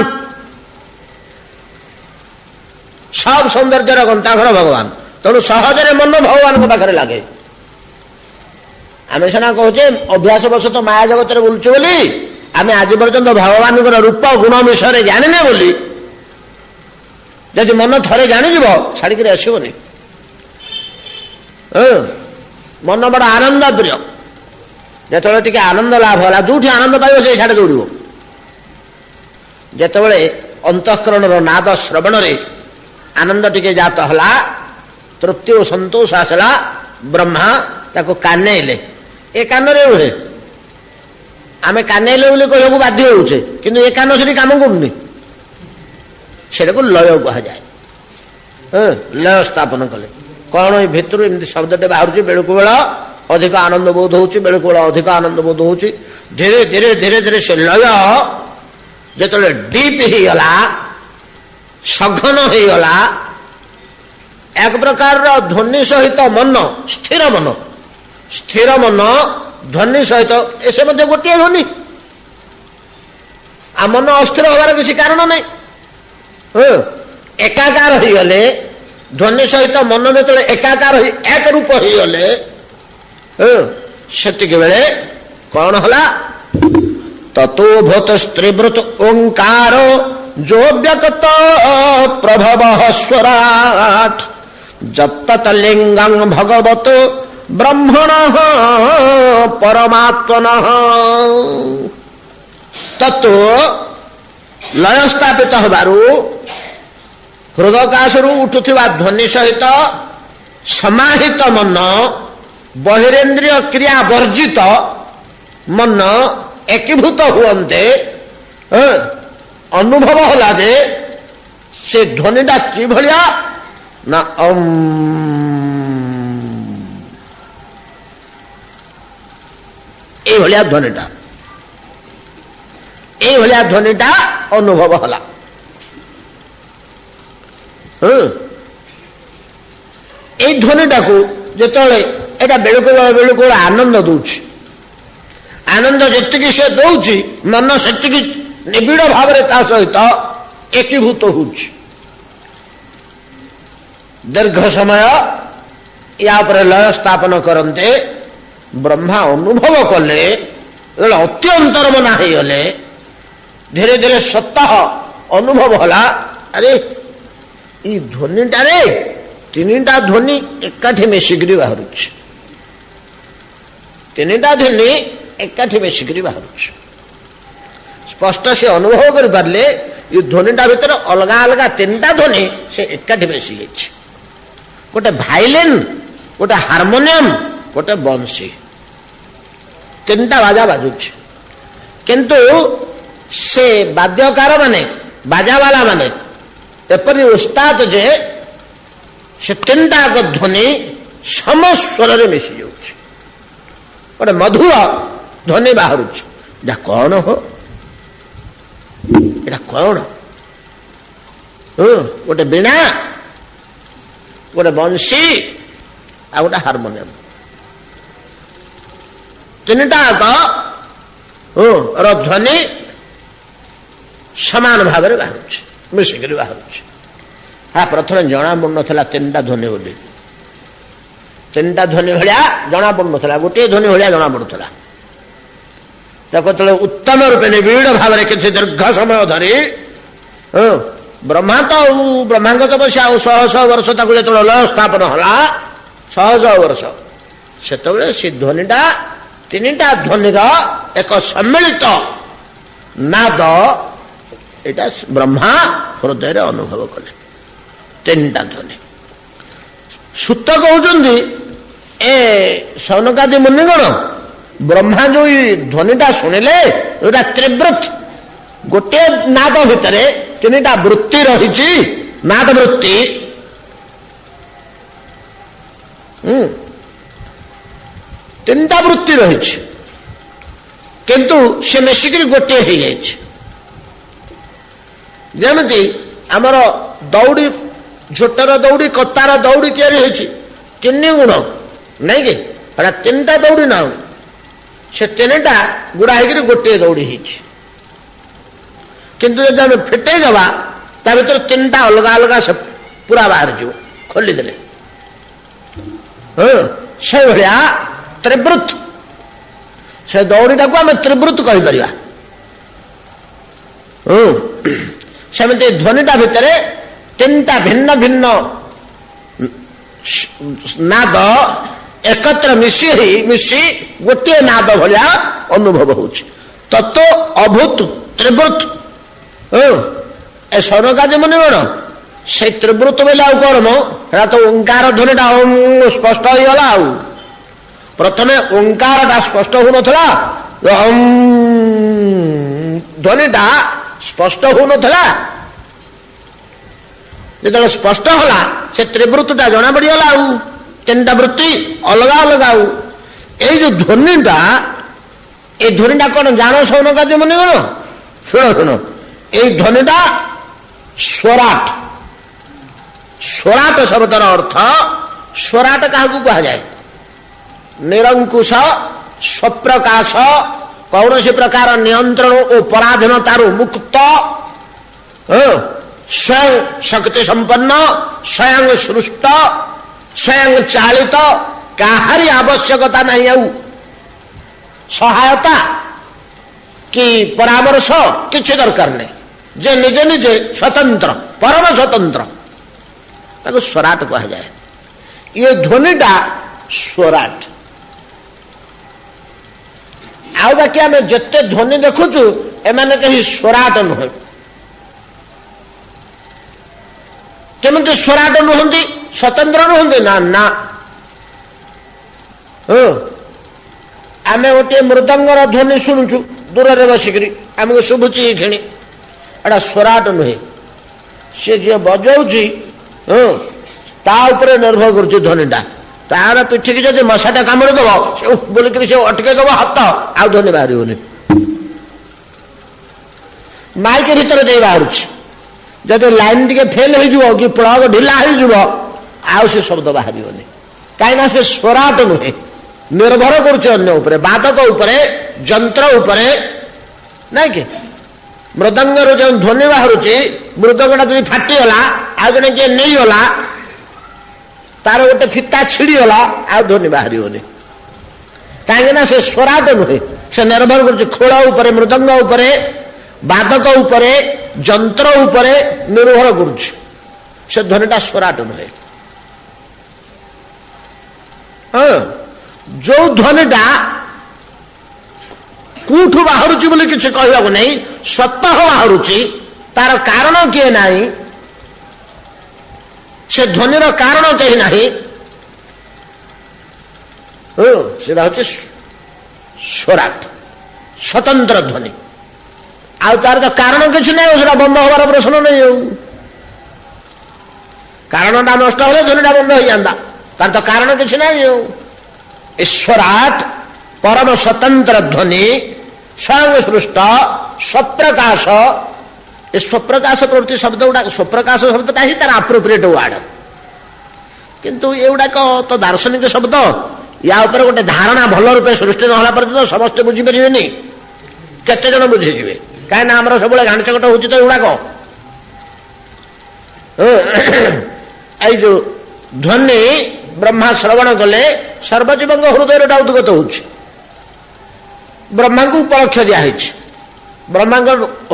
सब सौंदर्य गंताघर भगवान तेणु सहजरे मन भगवान को पाखे लगे आम सीना कहे अभ्यास बस तो माया जगत बुलूँ बोली आम आज पर्यंत भगवान रूप गुण विषय जाने बोली जदि मन थरे जानीज छाड़िक आसबनी मन बड़ आनंद प्रिय जिते टे आनंद लाभ है जो आनंद पाइब से छाड़ दौड़ जिते अंतःकरण नाद श्रवण रे आनंद टिके जात हला तृप्ति और संतोष आसला ब्रह्मा ताको कानेले ए कान रे हुए आम कानेले बोली कहू बाध्य होचे किंतु ए कान से काम करूनी से लय कह जाए लय स्थापन कले कौन भितर एमती शब्दटे बाहर बेलू बेल अधिक आनंद बोध हो बेलू बेल अधिक आनंद बोध हो धीरे धीरे धीरे धीरे से लय जो डीप होगला सघन होगला एक प्रकार ध्वनि सहित मन स्थिर मन ध्वनि सहित ऐसे मध्य गोटे ध्वनि आ मन अस्थिर होवार किसी कारण नहीं एकाकार हो गले ध्वनि सहित मन जो एकाकार एक रूप हो गले से बेले कौन हला ततोभूत स्त्रीव्रत ओंकार जो व्यक्त प्रभव स्वराट जत्तत लिंगं भगवत ब्रह्मण परमात्मन तत्व लय स्थापित होबारु हृदयकाशरू उठुथिबा ध्वनि सहित समाहित मन बहिरेन्द्रिय क्रिया वर्जित मन एकीभूत हुए अनुभव होला जे से ध्वनिटा कि भलिया ना ए भलिया ध्वनिटा अनुभव होला ए ध्वनिटा को जेतले एटा बेलुको आनंद दउछि आनंद जेतिकी से दउछि मन सेतिकी निबिड़ भाव ता सहित एकीभूत होछि दीर्घ समय या पर लय स्थापन करते ब्रह्मा अनुभव कले अत्यंतर मना हो गले धीरे धीरे सप्ताह अनुभव होला अरे ये ध्वनिटा रे तीनटा ध्वनि एकाठी मिसिकी बाहर तीनटा ध्वनि एकाठी मिसिकी बाहर स्पष्ट से अनुभव कर पारे ये ध्वनिटा भितर अलग अलग तीनटा ध्वनि से एकाठी मिसी गई गोटे भाइलिन गोटे हारमोनियम गोटे बंशी तीनटा बाजा बाजुच किंतु से वाद्यकार माने बाजावाला माने एपरी उस्ताद जे से तीनटा ध्वनि समस्वर मिसी जाऊँ गोटे मधुर ध्वनि बाहर कौन हो एटा कौन गोटे बीणा गोटे बंशी आ गोटे हारमोनियम तीनटा ध्वनि समान भाव में बाहर मिसिक बाहर प्रथम जना पड़ ना तीनटा ध्वनि बोली तीनटा ध्वनि भाया जना पड़ ना गोटे ध्वनि भाया जना पड़ूला उत्तम रूपे निबिड़ भाव में किसी दीर्घ समय धरी ବ୍ରହ୍ମା ତ ଆଉ ବ୍ରହ୍ମାଙ୍କ ତପସ୍ୟା ଆଉ ଶହ ଶହ ବର୍ଷ ତାକୁ ଯେତେବେଳେ ଲୟ ସ୍ଥାପନ ହେଲା ଶହ ଶହ ବର୍ଷ ସେତେବେଳେ ସେ ଧ୍ୱନିଟା ତିନିଟା ଧ୍ୱନିର ଏକ ସମ୍ମିଳିତ ନାଦ ଏଇଟା ବ୍ରହ୍ମା ହୃଦୟରେ ଅନୁଭବ କଲେ ତିନିଟା ଧ୍ୱନି। ସୂତ କହୁଛନ୍ତି ଏ ସୌନକାଦି ମୁନିଗଣ ବ୍ରହ୍ମା ଯୋଉ ଧ୍ୱନିଟା ଶୁଣିଲେ ଏଇଟା ତ୍ରିବୃତ ଗୋଟିଏ ନାଦ ଭିତରେ ତିନିଟା ବୃତ୍ତି ରହିଛି ନାଦ ବୃତ୍ତି ତିନିଟା ବୃତ୍ତି ରହିଛି କିନ୍ତୁ ସେ ମିଶିକିରି ଗୋଟିଏ ହେଇଯାଇଛି। ଯେମିତି ଆମର ଦୌଡ଼ି ଝୋଟର ଦୌଡ଼ି କତାର ଦୌଡ଼ି ତିଆରି ହେଇଛି ତିନି ଗୁଣ ନାଇଁ କି ଏଟା ତିନିଟା ଦୌଡ଼ି ନାଉ ସେ ତିନିଟା ଗୁଡା ହେଇକିରି ଗୋଟିଏ ଦୌଡ଼ି ହେଇଛି କିନ୍ତୁ ଯଦି ଆମେ ଫିଟେଇ ଦେବା ତା ଭିତରେ ତିନିଟା ଅଲଗା ଅଲଗା ସେ ପୁରା ବାହାରିଯିବ ଖୋଲିଦେଲେ ସେଇଭଳିଆ ତ୍ରିବୃତ ସେ ଦୌଡ଼ିଟାକୁ ଆମେ ତ୍ରିବୃତ କହିପାରିବା। ସେମିତି ଧ୍ୱନିଟା ଭିତରେ ତିନିଟା ଭିନ୍ନ ଭିନ୍ନ ନାଦ ଏକତ୍ର ମିଶି ଗୋଟିଏ ନାଦ ଭଳିଆ ଅନୁଭବ ହଉଛି ତତ୍ଵ ଅଭୂତ ତ୍ରିବୃତ। ଏ ସୌନକାଦି ମୁନିଗଣ ସେଇ ତ୍ରିବୃତ ବୋଇଲେ ଆଉ କଣ ମ ହେଟା ତ ଓଙ୍କାର ଧ୍ୱନିଟା ସ୍ପଷ୍ଟ ହେଇଗଲା। ଆଉ ପ୍ରଥମେ ଓଙ୍କାରଟା ସ୍ପଷ୍ଟ ହଉନଥିଲା ଧ୍ୱନିଟା ସ୍ପଷ୍ଟ ହଉନଥିଲା ଯେତେବେଳେ ସ୍ପଷ୍ଟ ହେଲା ସେ ତ୍ରିବୃତ୍ତଟା ଜଣା ପଡିଗଲା ଆଉ ତିନିଟା ବୃତ୍ତି ଅଲଗା ଅଲଗା। ଆଉ ଏଇ ଯୋଉ ଧ୍ୱନିଟା এই ধ্বনিটা কোন জানো সৌনকাদি মুনিগণ? শুনো শুনো, এই ধ্বনিটা স্বরাট। ସ୍ୱରାଟ ଶବ୍ଦର ଅର୍ଥ, ସ୍ୱରାଟ କାହାକୁ କୁହାଯାଏ? ନିରଙ୍କୁଶ, ସ୍ୱପ୍ରକାଶ, କୌଣସି ପ୍ରକାର ନିୟନ୍ତ୍ରଣ ଓ ପରାଧୀନତାରୁ ମୁକ୍ତ, ସ୍ୱୟଂ ଶକ୍ତି ସମ୍ପନ୍ନ, ସ୍ୱୟଂ ସୃଷ୍ଟ, ସ୍ୱୟଂ ଚାଳିତ, କାହାରି ଆବଶ୍ୟକତା ନାହିଁ ଆଉ ସହାୟତା କି ପରାମର୍ଶ କିଛି ଦରକାର ନାହିଁ, ଯେ ନିଜେ ନିଜେ ସ୍ୱତନ୍ତ୍ର, ପରମ ସ୍ୱତନ୍ତ୍ର, ତାକୁ ସ୍ୱରାଟ କୁହାଯାଏ। ଇଏ ଧ୍ୱନିଟା ସ୍ୱରାଟ। ଆଉ ବାକି ଆମେ ଯେତେ ଧ୍ୱନି ଦେଖୁଛୁ ଏମାନେ କେହି ସ୍ୱରାଟ ନୁହେଁ। କେମିତି ସ୍ୱରାଟ ନୁହନ୍ତି? ସ୍ୱତନ୍ତ୍ର ନୁହନ୍ତି? ନା ନା, ଆମେ ଗୋଟିଏ ମୃଦଙ୍ଗର ଧ୍ୱନି ଶୁଣୁଛୁ ଦୂରରେ ବସିକରି, ଆମକୁ ଶୁଭୁଛି ଏଇକ୍ଷଣି, ଏଟା ସ୍ୱରାଟ ନୁହେଁ। ସେ ଯିଏ ବଜାଉଛି ତା ଉପରେ ନିର୍ଭର କରୁଛି ଧ୍ୱନିଟା। ତାର ପିଠିକି ଯଦି ମଶାଟା କାମୁଡ଼ି ଦବ, ସେ ବୋଲିକରି ସେ ଅଟକେଇ ଦବ ହାତ, ଆଉ ଧ୍ୱନି ବାହାରିବନି। ମାଇକ ଭିତରେ ଦେଇ ବାହାରୁଛି, ଯଦି ଲାଇନ ଟିକେ ଫେଲ ହେଇଯିବ କି ପ୍ଲଗ ଢିଲା ହେଇଯିବ, ଆଉ ସେ ଶବ୍ଦ ବାହାରିବନି। କାହିଁକିନା ସେ ସ୍ୱରାଟ ନୁହେଁ, ନିର୍ଭର କରୁଛି ଅନ୍ୟ ଉପରେ, ବାଦକ ଉପରେ, ଯନ୍ତ୍ର ଉପରେ, ନାଇଁ କି? ମୃଦଙ୍ଗରୁ ଯେଉଁ ଧ୍ୱନି ବାହାରୁଛି, ମୃଦଙ୍ଗଟା ଯଦି ଫାଟିଗଲା, ଆଉ ଜଣେ ଯିଏ ନେଇଗଲା, ତାର ଗୋଟେ ଫିତା ଛିଡ଼ିଗଲା, ଆଉ ଧ୍ୱନି ବାହାରିବନି। କାହିଁକିନା ସେ ସ୍ୱରାଟ ନୁହେଁ, ସେ ନିର୍ଭର କରୁଛି ଖୋଳ ଉପରେ, ମୃଦଙ୍ଗ ଉପରେ, ବାଦକ ଉପରେ, ଯନ୍ତ୍ର ଉପରେ ନିର୍ଭର କରୁଛି। ସେ ଧ୍ୱନିଟା ସ୍ୱରାଟ ନୁହେଁ। ଯୋଉ ଧ୍ୱନିଟା କୋଉଠୁ ବାହାରୁଛି ବୋଲି କିଛି କହିବାକୁ ନାହିଁ, ସ୍ୱତଃ ବାହାରୁଛି, ତାର କାରଣ କିଏ ନାହିଁ, ସେ ଧ୍ୱନିର କାରଣ କେହି ନାହିଁ, ସେଟା ହଉଛି ସ୍ୱରାଟ, ସ୍ୱତନ୍ତ୍ର ଧ୍ୱନି। ଆଉ ତାର ତ କାରଣ କିଛି ନାହିଁ, ସେଟା ବନ୍ଦ ହବାର ପ୍ରଶ୍ନ ନାହିଁ। ଆଉ କାରଣଟା ନଷ୍ଟ ହେଲେ ଧ୍ୱନିଟା ବନ୍ଦ ହେଇଯାନ୍ତା, ତାର ତ କାରଣ କିଛି ନାହିଁ। ଆଉ ସ୍ୱରାଟ ପରମ ସ୍ୱତନ୍ତ୍ର ଧ୍ୱନି, ସ୍ୱୟଂ ସୃଷ୍ଟ, ସ୍ୱପ୍ରକାଶ। ଏ ସ୍ୱପ୍ରକାଶ ପ୍ରଭୃତି ଶବ୍ଦ ଗୁଡାକ, ସ୍ୱପ୍ରକାଶ ଶବ୍ଦଟା ହିଁ ତାର ଆପ୍ରୋପ୍ରିଏଟ ୱାର୍ଡ। କିନ୍ତୁ ଏଗୁଡାକ ତ ଦାର୍ଶନିକ ଶବ୍ଦ, ୟା ଉପରେ ଗୋଟେ ଧାରଣା ଭଲ ରୂପେ ସୃଷ୍ଟି ନହେଲା ପର୍ଯ୍ୟନ୍ତ ସମସ୍ତେ ବୁଝିପାରିବେନି। କେତେ ଜଣ ବୁଝିଯିବେ? କାହିଁକିନା ଆମର ସବୁବେଳେ ଘାଣ୍ଟଚକଟ ହଉଛି ତ ଏଗୁଡାକ। ଏଇ ଯୋଉ ଧ୍ୱନି ବ୍ରହ୍ମା ଶ୍ରବଣ କଲେ ସର୍ବଜୀବଙ୍କ ହୃଦୟରେ ଉଦ୍ଗତ ହଉଛି। ବ୍ରହ୍ମାଙ୍କୁ ଉପଲକ୍ଷ ଦିଆହେଇଛି। ବ୍ରହ୍ମାଙ୍କ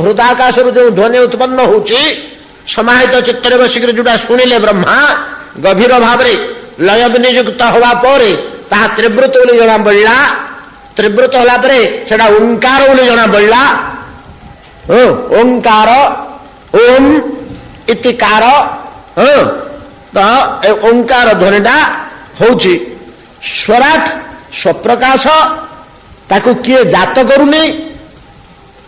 ହୃଦୟାକାଶରୁ ଯେଉଁ ଧ୍ୱନି ଉତ୍ପନ୍ନ ହଉଛି, समाहित चित्तरे बसिक जोटा शुणिले ब्रह्मा गभीर भाव लय विनियुक्त हवा पर ताहा त्रिवृत बोली जना पड़ा। त्रिवृत होला परे सेटा ओंकार बोली जना पड़ा। ओंकार ओम इतिकार तो ओंकार ध्वनिटा होची स्वराट स्वप्रकाश ताकू किए जात करूनी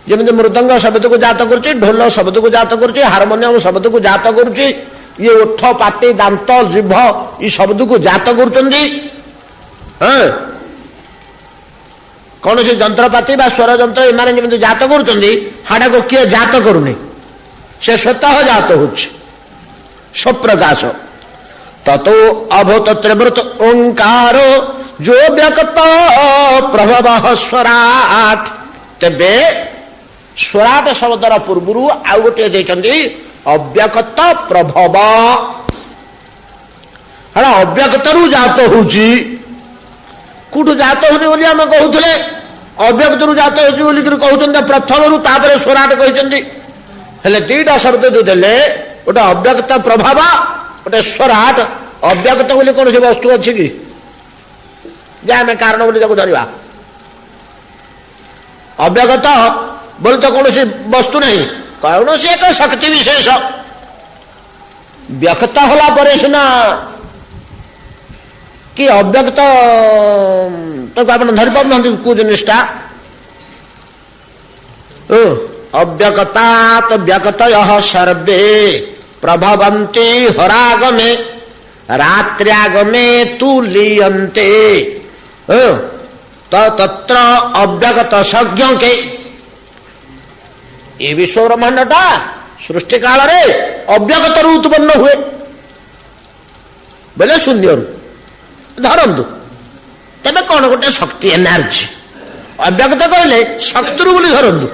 जमी मृदंग शब्द को जात करुच्ची ढोल शब्द को जात करुच्ची हारमोनियम शब्द को जात करुच्ची ये ओठ पाटी दांत जीभ ये शब्द को जात करुचंदी। कौन सी जंत्रपाति बा स्वर जंत्र एमाने जमी जात करुचंदी हाडा को किए जात करूनी से स्वतः जात होची स्वप्रकाश ततो अभूत त्रिवृत ओंकारो जो व्यक्त प्रभव स्वराट। तेबे स्वराट शब्दर पूर्व आउ गोटे देते अव्यक्त प्रभव हाँ अव्यक्त रु जात होची कौटू जात होनी बोली आम कहते अव्यक्त रु जात होची कहते प्रथम रु तापर स्वराट कहते हेले दीटा शब्द जो देले गोटे अव्यक्त प्रभाव गोटे स्वराट। अव्यक्त बोली कौन सी वस्तु अच्छी कि जे आम कारण बोली धरवा अव्यक्त बोले तो कौन सी वस्तु नहीं कौन सी एक शक्ति विशेष व्यक्त होला परे सिना कि अव्यक्त तो आप धरी पार कौ जिनिसटा अव्यक्तात् व्यक्तयः सर्वे प्रभवन्ति हरागमे रात्र्यागमे तु लीयन्ते तत्र अव्यक्त सज्ञ के ये विश्व ब्रह्मांडटा सृष्टि काल रे अव्यक्त रु उत्पन्न हुए बोले शून्य धरतु तेरे कौन गोटे शक्ति एनर्जी अव्यक्त कहले शक्ति रू बोली धरतु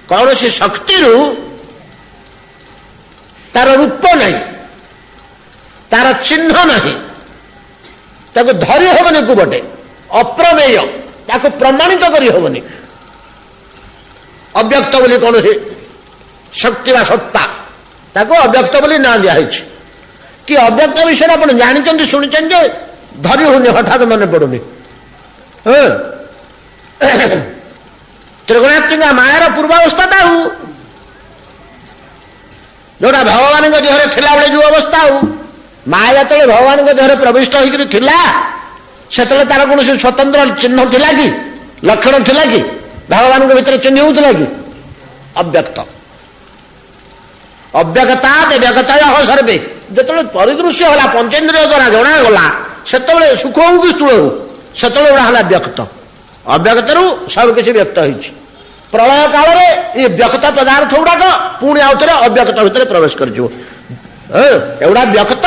कौन सी शक्ति रु तार रूप नहीं तार चिन्ह नहीं ताको धरी हबनी कुबटे अप्रमेय ताको प्रमाणित करी हबनी अव्यक्त बोली कौन सी शक्ति व सत्ता ताको अव्यक्त बोली ना दिया कि अव्यक्त विषय आप जानते शुणी धरी होनी हठात मन पड़ुनी त्रिगुणात्मिका मायार पूर्वावस्था जोटा भगवान देहरे थिला बेले जो अवस्था माया जो भगवान देहरे प्रविष्ट होता से तार कौन स्वतंत्र चिन्ह थिला कि लक्षण थिला कि भगवान भीतर चिन्ह होता कि अव्यक्त अव्यक्ता व्यक्त सर्वे जो परिदृश्य होला पंचेन्द्रिय द्वारा जनागला से सुख हो कि स्थूल हो से व्यक्त अव्यक्त रु सबकि व्यक्त होती प्रलय काल में ये व्यक्त पदार्थ गुड़ाक पुणी आउ थे अव्यक्त भितर प्रवेश करा व्यक्त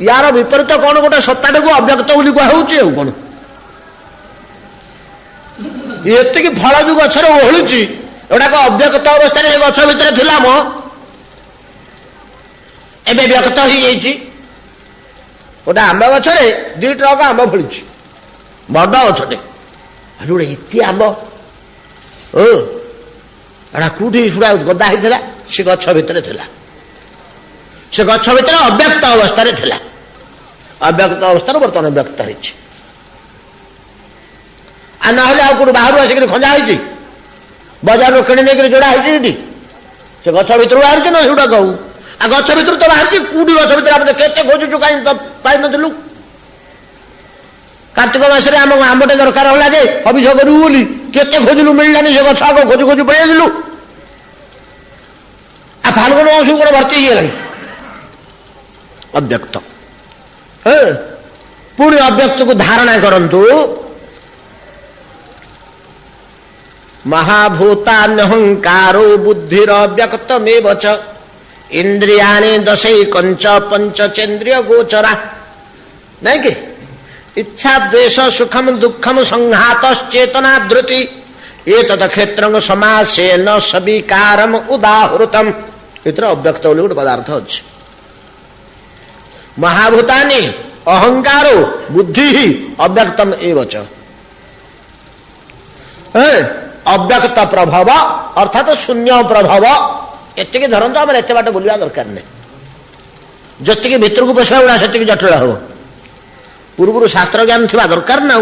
यार विपरीत कौन गोटे सत्ता को अव्यक्त बोली कहुची कौन ये फल जो गचर ओहलुची एगुड़ाक अव्यक्त अवस्था गछ भितर थिला मो एबे व्यक्त हो जाइए गोटे आंब गचरे 2 ट्रक आंब फड़ी बड़ गछटे जोड़े इति आंब एटा कौटी सुड़ा गदा होता से गछ भितर से गछ भितर अव्यक्त अवस्था अव्यक्त अवस्था बर्तमान व्यक्त ना कौट बाहर आसिक खंजा हो बजार किणी नहीं जोड़ा होती से गछ भितर बाहर ना सेटा कहू आ गछ भितर तो बाहर कौटी गछ भितर केते खोजुचु कहीं पाई नथिलु कार्तिक मासरे आम आंबटे दरकार होला जे हबिष करू बोली केते खोजलु मिललानी से गछ आग खोजु खोजु पळेलु आ फाल्गुन मास को भर्ती गेलानी अव्यक्त पुणी अव्यक्त को धारणा करंतु महाभूतान्यहंकारो बुद्धिर अव्यक्तमेव च इंद्रियाणि दशैकंच पंचचेन्द्रिय गोचरा नहीं कि इच्छा द्वेष सुखम दुखम संघात चेतना धृति एक क्षेत्र समासेन सविकारम उदाहृतम इतर अव्यक्त गोटे पदार्थ अच्छे महाभूतानि अहंकारो बुद्धि ही अव्यक्तम एवं अव्यक्त प्रभाव अर्थात शून्य प्रभाव ଏତିକି ଧରନ୍ତୁ, ଆମର ଏତେ ବାଟ ବୁଲିବା ଦରକାର ନାହିଁ। ଯେତିକି ଭିତରକୁ ପଶିବା ଗୁଡ଼ା ସେତିକି ଜଟିଳ ହବ। ପୂର୍ବରୁ ଶାସ୍ତ୍ର ଜ୍ଞାନ ଥିବା ଦରକାର ନା।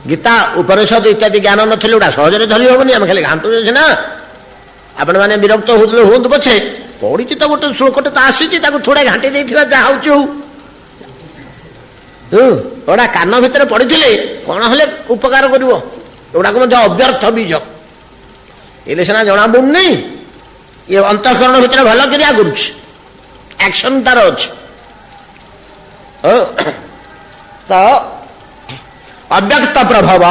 ଗୀତା ଉପନିଷଦ ଇତ୍ୟାଦି ଜ୍ଞାନ ନଥିଲେ ଗୁଡ଼ା ସହଜରେ ଧରି ହବନି। ଆମେ ଖାଲି ଘାଣ୍ଟୁଛେ ସିନା। ଆପଣମାନେ ବିରକ୍ତ ହଉଥିଲେ ହୁଅନ୍ତୁ ପଛେ, ପଢିଛି ତ ଗୋଟେ ଶ୍ଲୋକଟେ ତ ଆସିଛି, ତାକୁ ଥୋଡ଼େ ଘାଣ୍ଟି ଦେଇଥିବା ଯାହା ହଉଛି ହଉ। ଏଗୁଡ଼ା କାନ ଭିତରେ ପଡ଼ିଥିଲେ କଣ ହେଲେ ଉପକାର କରିବ? ଏଗୁଡ଼ାକ ମଧ୍ୟ ଅବ୍ୟର୍ଥ ବୀଜ। ଏଲେ ସିନା ଜଣା ପଡୁନି, ଇଏ ଅନ୍ତଃକରଣ ଭିତରେ ଭଲ କ୍ରିୟା କରୁଛି, ଆକ୍ସନ ତାର ଅଛି। ତ ଅବ୍ୟକ୍ତ ପ୍ରଭବ,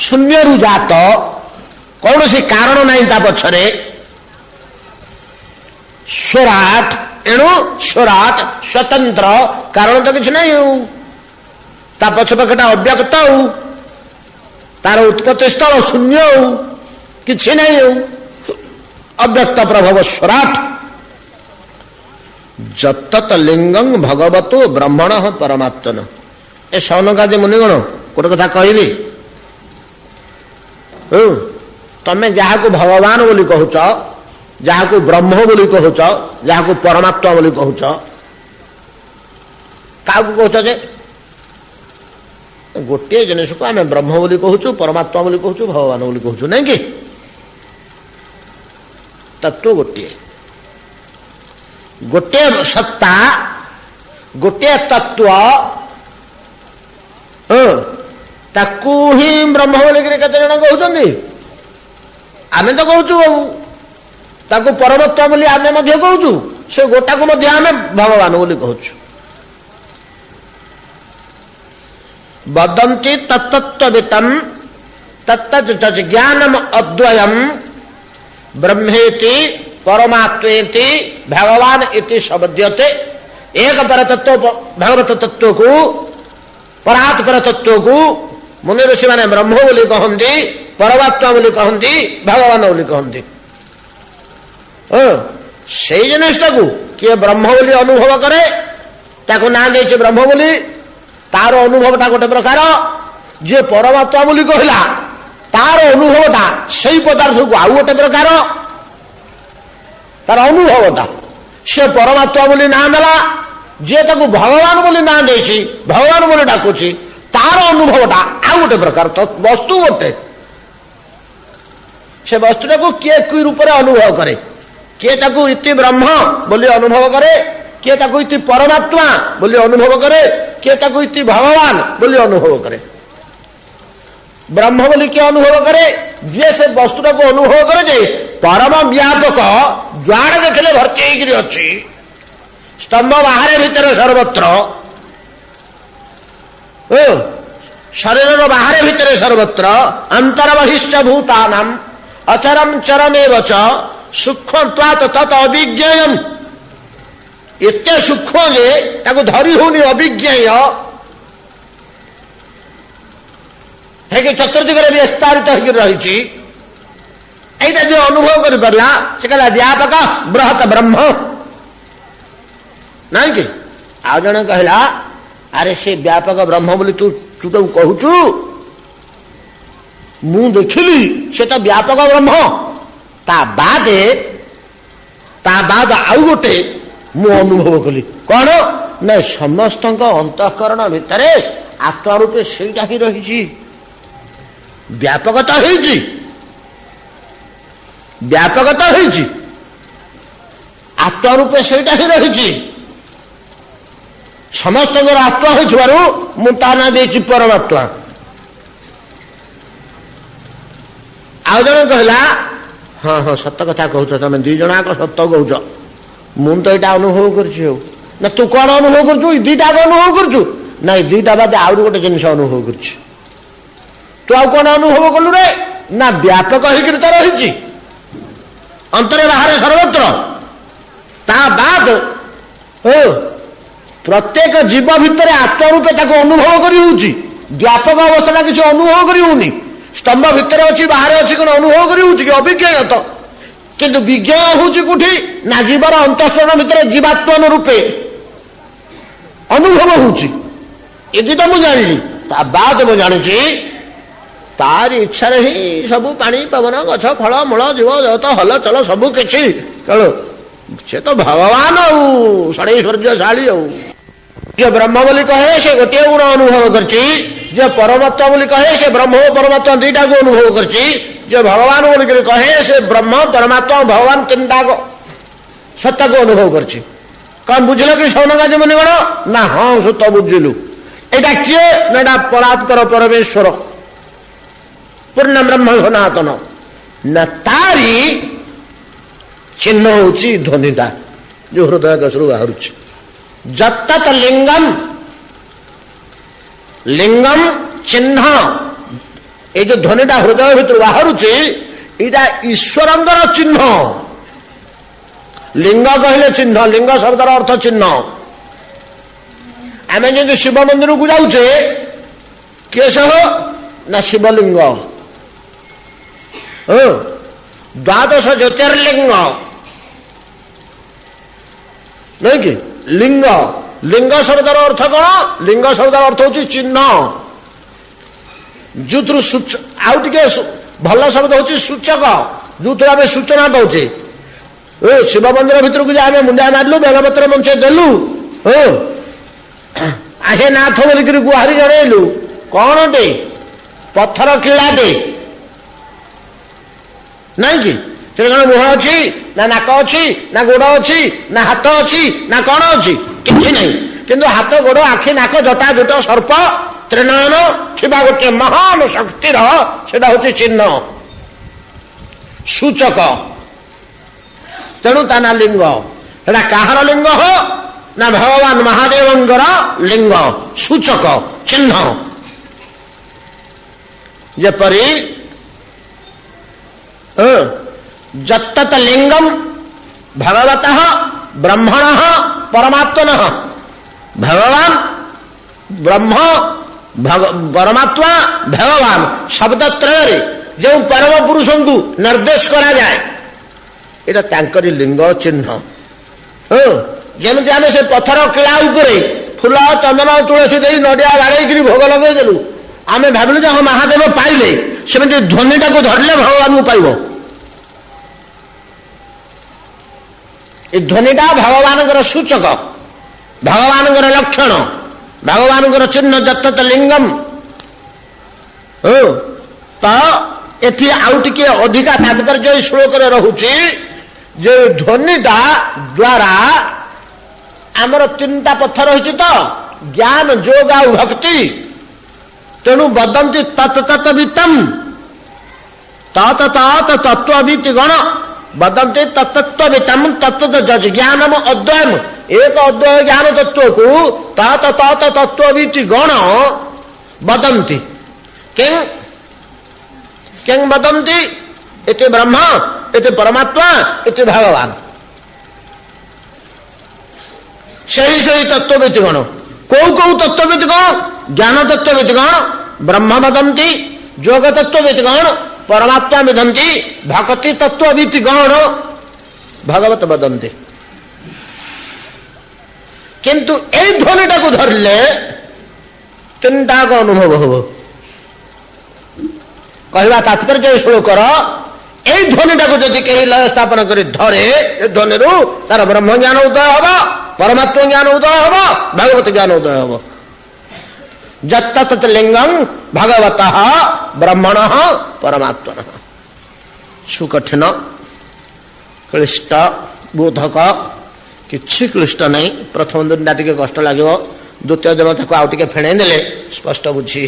ଶୂନ୍ୟରୁ ଜାତ, କୌଣସି କାରଣ ନାହିଁ ତା ପଛରେ। ସ୍ୱରାଟ, ଏଣୁ ସ୍ୱରାଟ ସ୍ୱତନ୍ତ୍ର, କାରଣ ତ କିଛି ନାହିଁ। ତା ପଛପାଖଟା ଅବ୍ୟକ୍ତ, ତାର ଉତ୍ପତ୍ତି ସ୍ଥଳ ଶୂନ୍ୟ, କିଛି ନାହିଁ। ଅବ୍ୟକ୍ତ ପ୍ରଭବ ସ୍ୱରାଟ। ଯତତ ଲିଙ୍ଗଂ ଭଗବତୋ ବ୍ରହ୍ମଣ ପରମାତ୍ମନ। ଏ ସୌନକାଦି ମୁନିଗଣ ଗୋଟେ କଥା କହିବି, ତମେ ଯାହାକୁ ଭଗବାନ ବୋଲି କହୁଛ, ଯାହାକୁ ବ୍ରହ୍ମ ବୋଲି କହୁଛ, ଯାହାକୁ ପରମାତ୍ମା ବୋଲି କହୁଛ, କାହାକୁ କହୁଛ? ଯେ ଗୋଟିଏ ଜିନିଷକୁ ଆମେ ବ୍ରହ୍ମ ବୋଲି କହୁଛୁ, ପରମାତ୍ମା ବୋଲି କହୁଛୁ, ଭଗବାନ ବୋଲି କହୁଛୁ, ନାଇଁ କି? ତତ୍ତ୍ୱ ଗୋଟିଏ, ଗୋଟିଏ ସତ୍ତା, ଗୋଟିଏ ତତ୍ତ୍ୱ, ତାକୁ ହିଁ ବ୍ରହ୍ମ ବୋଲିକିରି କେତେ ଜଣ କହୁଛନ୍ତି? ଆମେ ତ କହୁଛୁ। ତାକୁ ପରମାତ୍ମା ବୋଲି ଆମେ ମଧ୍ୟ କହୁଛୁ, ସେ ଗୋଟାକୁ ମଧ୍ୟ ଆମେ ଭଗବାନ ବୋଲି କହୁଛୁ। ବଦନ୍ତି ତତ୍ତତ୍ତ୍ୱବିତମ୍ ତତ୍ତତ୍ ଜ୍ଞାନମ୍ ଅଦ୍ୱୟମ୍ ବ୍ରହ୍ମେତି ପରମାତ୍ମେତି ଭଗବାନ ଇତି ଶବ୍ଦ୍ୟତେ। ଏକ ପର ତତ୍ତ୍ୱ ଭଗବତ ତତ୍ତ୍ୱକୁ, ପରାତ୍ପର ତତ୍ତ୍ୱକୁ ମୁନି ଋଷିମାନେ ବ୍ରହ୍ମ ବୋଲି କହନ୍ତି, ପରମାତ୍ମା ବୋଲି କହନ୍ତି, ଭଗବାନ ବୋଲି କହନ୍ତି। ସେଇ ଜିନିଷଟାକୁ କିଏ ବ୍ରହ୍ମ ବୋଲି ଅନୁଭବ କରେ, ତାକୁ ନାଁ ଦେଇଛି ବ୍ରହ୍ମ ବୋଲି। ତାର ଅନୁଭବଟା ଗୋଟେ ପ୍ରକାର। ଯିଏ ପରମାତ୍ମା ବୋଲି କହିଲା, ତାର ଅନୁଭବଟା ସେଇ ପଦାର୍ଥକୁ ଆଉ ଗୋଟେ ପ୍ରକାର। ତାର ଅନୁଭବଟା ସେ ପରମାତ୍ମା ବୋଲି ନାଁ ଦେଲା, ଯିଏ ତାକୁ ଭଗବାନ ବୋଲି ନାଁ ଦେଇଛି, ଭଗବାନ ବୋଲି ଡାକୁଛି, ତାର ଅନୁଭବଟା ଆଉ ଗୋଟେ ପ୍ରକାର। ବସ୍ତୁ ଗୋଟେ। ସେ ବସ୍ତୁଟାକୁ କିଏ କି ରୂପରେ ଅନୁଭବ କରେ? କିଏ ତାକୁ ଇତି ବ୍ରହ୍ମ ବୋଲି ଅନୁଭବ କରେ, କିଏ ତାକୁ ଇତି ପରମାତ୍ମା ବୋଲି ଅନୁଭବ କରେ, କିଏ ତାକୁ ଇତି ଭଗବାନ ବୋଲି ଅନୁଭବ କରେ। ବ୍ରହ୍ମ ବୋଲି କିଏ ଅନୁଭବ କରେ? ଯିଏ ସେ ବସ୍ତୁଟାକୁ ଅନୁଭବ କରେ ଯେ ପରମ ବ୍ୟାପକ, ଯୁଆଡେ ଦେଖିଲେ ଭର୍ତ୍ତି ହେଇକିରି ଅଛି, ସ୍ତମ୍ଭ ବାହାରେ ଭିତରେ ସର୍ବତ୍ର, ଶରୀରର ବାହାରେ ଭିତରେ ସର୍ବତ୍ର, ଅନ୍ତର୍ବହିଶ୍ଚ ଭୂତାନାମ୍ ଅଚରମ୍ ଚରମେବ ଚ ସୂକ୍ଷ୍ମତ୍ୱାତ୍ ତତ୍ ଅବିଜ୍ଞେୟମ୍। ଏତେ ସୂକ୍ଷ୍ମ ଯେ ତାକୁ ଧରି ହଉନି, ଅବିଜ୍ଞେୟ ହେଇକି ଚତୁର୍ଦିଗରେ ବିସ୍ତାରିତ ହେଇକି ରହିଛି। এইটা যে অনুভব করে পারলা সে কলা ব্যাপক বৃহৎ ব্রহ্ম নাই কি। ଆଉ ଜଣେ କହିଲା ଆରେ ସେ ବ୍ୟାପକ ବ୍ରହ୍ମ ବୋଲି ତୁ ତୁ କହୁଛୁ, ମୁଁ ଦେଖିଲି ସେ ତ ବ୍ୟାପକ ବ୍ରହ୍ମ, ତା ବାଦ ଆଉ ଗୋଟେ ମୁଁ ଅନୁଭବ କଲି। କଣ ନା ସମସ୍ତଙ୍କ ଅନ୍ତଃକରଣ ଭିତରେ ଆତ୍ମା ରୂପେ ସେଇଟା ହିଁ ରହିଛି। ବ୍ୟାପକତା ହେଇଛି, ବ୍ୟାପକତା ହେଇଛି, ଆତ୍ମା ରୂପେ ସେଇଟା ହିଁ ରହିଛି। ସମସ୍ତଙ୍କର ଆତ୍ମା ହୋଇଥିବାରୁ ମୁଁ ତା ନାଁ ଦେଇଛି ପରମାତ୍ମା। ଆଉ ଜଣେ କହିଲା ହଁ ହଁ ସତ କଥା କହୁଛ, ତମେ ଦି ଜଣ ଆଗ ସତ କହୁଛ, ମୁଁ ତ ଏଇଟା ଅନୁଭବ କରୁଛି। ଆଉ ନା ତୁ କଣ ଅନୁଭବ କରୁଛୁ? ଦିଟା ଆଗ ଅନୁଭବ କରୁଛୁ? ନାଇଁ, ଦିଟା ବାଦେ ଆହୁରି ଗୋଟେ ଜିନିଷ ଅନୁଭବ କରୁଛି। ତୁ ଆଉ କଣ ଅନୁଭବ କଲୁ ରେ? ନା ବ୍ୟାପକ ହେଇକିରି ତ ରହିଛି, ଅନ୍ତରେ ବାହାରେ ସର୍ବତ୍ର। ତା ବାଦ ପ୍ରତ୍ୟେକ ଜୀବ ଭିତରେ ଆତ୍ମା ରୂପେ ତାକୁ ଅନୁଭବ କରି ହଉଛି। ବ୍ୟାପକ ଅବସ୍ଥାଟା କିଛି ଅନୁଭବ କରି ହଉନି। ସ୍ତମ୍ଭ ଭିତରେ ଅଛି, ବାହାରେ ଅଛି, କଣ ଅନୁଭବ କରି ହଉଛି କି? ଅବିଜ୍ଞତ। କିନ୍ତୁ ବିଜ୍ଞ ହଉଛି କୋଉଠି? ନା ଜୀବର ଅନ୍ତଃକରଣ ଭିତରେ ଜୀବାତ୍ମନ ରୂପେ ଅନୁଭବ ହଉଛି। ଏଦି ତ ମୁଁ ଜାଣିଲି। ତା ବାଦ ମୁଁ ଜାଣିଛି तार इच्छा ही सबू पानी पवन गछ फल मूल जीव जगत हल चल सबू किछि चलो से तो भगवान षड़ैश्वर्यशाली जे ब्रह्म बोली कहे से गोटे गुण अनुभव करछि जे परमात्मा बोली कहे से ब्रह्म परमात्मा दुईटा को अनुभव करछि जे भगवान बोली कहे से ब्रह्म परमात्मा भगवान तीनटा को सत्ता को अनुभव करछि कौन बुझल कि सौनकादि मुनिगण ना हाँ सत बुझिलु एटा किए ना परात्पर परमेश्वर पूर्ण ब्रह्म सनातन न तारी चिन्ह होची ध्वनिटा जो हृदय कसरु बाहर जत्तत लिंगम लिंगम चिन्ह ये जो ध्वनिटा हृदय भीतर बाहर यहाँ ईश्वरंगर चिन्ह लिंग कहले चिन्ह लिंग शब्दर अर्थ चिन्ह आम जो शिव मंदिर को जाऊे किए सह ना शिवलिंग द्वादश ज्योतिर्लिंग नहीं कि लिंग लिंग शब्दर अर्थ कौन लिंग शब्दर अर्थ हूँ चिन्ह जो आउ टे भल शब्द हूँ सूचक जो आम सूचना पाचे शिव मंदिर भीतर को आम मुंडा मारू बेलपत्र मंचे देलु आहे नाथ बोलिक गुहारी जणेलु कौन टे पत्थर किलाटे नहीं कि कौन मुह अच्छी ना नाक अच्छी ना गोड़ अच्छी ना हाथ अच्छी ना कौन अच्छी किसी नहीं किंतु हाथ गोड़ आखि नाक जटा जुट सर्प त्रिनयन थिबा गोटे महान शक्तिर सेटा हूँ चिन्ह सूचक तेणु ता ना लिंग एटा कहार लिंग हो ना भगवान महादेवंकर लिंग सूचक चिन्ह जेपरी जत्तत लिंगम भगवतः ब्रह्मणः परमात्मनः भगवान ब्रह्म परमात्मा भगवान शब्द त्रय जो परम पुरुष को निर्देश करा जाए एटा तांकरी लिंग चिन्ह जमी आम से पत्थर किला उपरे फूल चंदन तुलसी दे नड़िया बाड़े भोग लगेदेलु आम भाविलु हाँ महादेव पाइले सेमती ध्वनिटा को धरले भगवान को पाइब ये ध्वनिटा भगवान सूचक भगवान लक्षण भगवान चिन्ह जत्तत लिंगम तो ये आउ टे अधिका तात्पर्य श्लोक रहुची जे ध्वनिटा द्वारा आमर तीनटा पत्थर रही तो ज्ञान जोग आ भक्ति तेणु बदंती तत्तत्वितम तत् तत् तत्वीति गण बदंती तत्तत्वितम तत्त ज्ञानम अद्वयम एक अद्वय ज्ञान तत्व को तत् तत् तत्वीति गण बदंती किं किं बदंती इति ब्रह्म इति परमात्मा इति भगवान सही तत्वविद गण कौ तत्वविद गण ज्ञान तत्वविद गण ब्रह्म वदंती जोग तत्वविद गण परमात्मा विदंती भक्ति तत्वविद गण भगवत वदंती किंतु ए ध्वनिटा को धरले तीनटा को अनुभव हम कहवा तात्पर्य श्लोकर ए ध्वनिटा को जदि कहीं लय स्थापन कर धरे ए ध्वनि तार ब्रह्म ज्ञान उदय हम परमात्मा ज्ञान उदय हम भगवत ज्ञान उदय हम जत्तत लिंगम भगवत ब्रह्मण परमात्मन सुकठिन क्लिष्ट बोधक किसी क्लिष्ट नहीं प्रथम दिन टे कष्ट लगे द्वितीय दिन ताको आउ टे फेणई देले स्पष्ट बुझी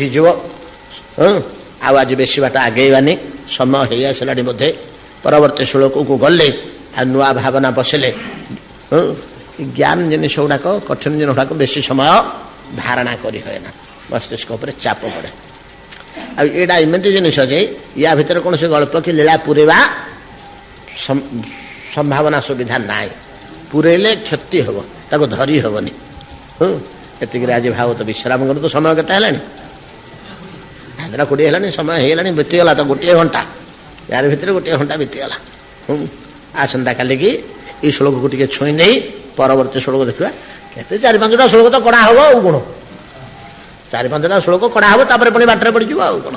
आज बेसी बाट आगेबानी समय हो आसला बोधे परवर्ती श्लोक को गले आ नुआ भावना बसले ज्ञान जिनिस गुड़ाक कठिन जिन गुड़ाक बेसी समय धारणा करी हुए ना मस्तिष्क उपर चाप पड़े आईटा एमती जिनिस जे या भितर कौन से गल्प कि लीला पूरेवा संभावना सुविधा ना पूरेले क्षति हम ताको धरी हेनी एतिक आज भावत विश्राम कर तो समय केते हेलानी 20 है समय होगा बीतीगला तो गोटे घंटा यार भितर गोटे घंटा बीतीगला आसंता काली की ये श्लोक को टे छुई नहीं परवर्ती श्लोक देखा केते 4-5टा श्लोक तो कड़ा हम आउ कौन 4-5टा श्लोक कड़ा हम तापर पुणी बाटर पड़ जाओ कौन।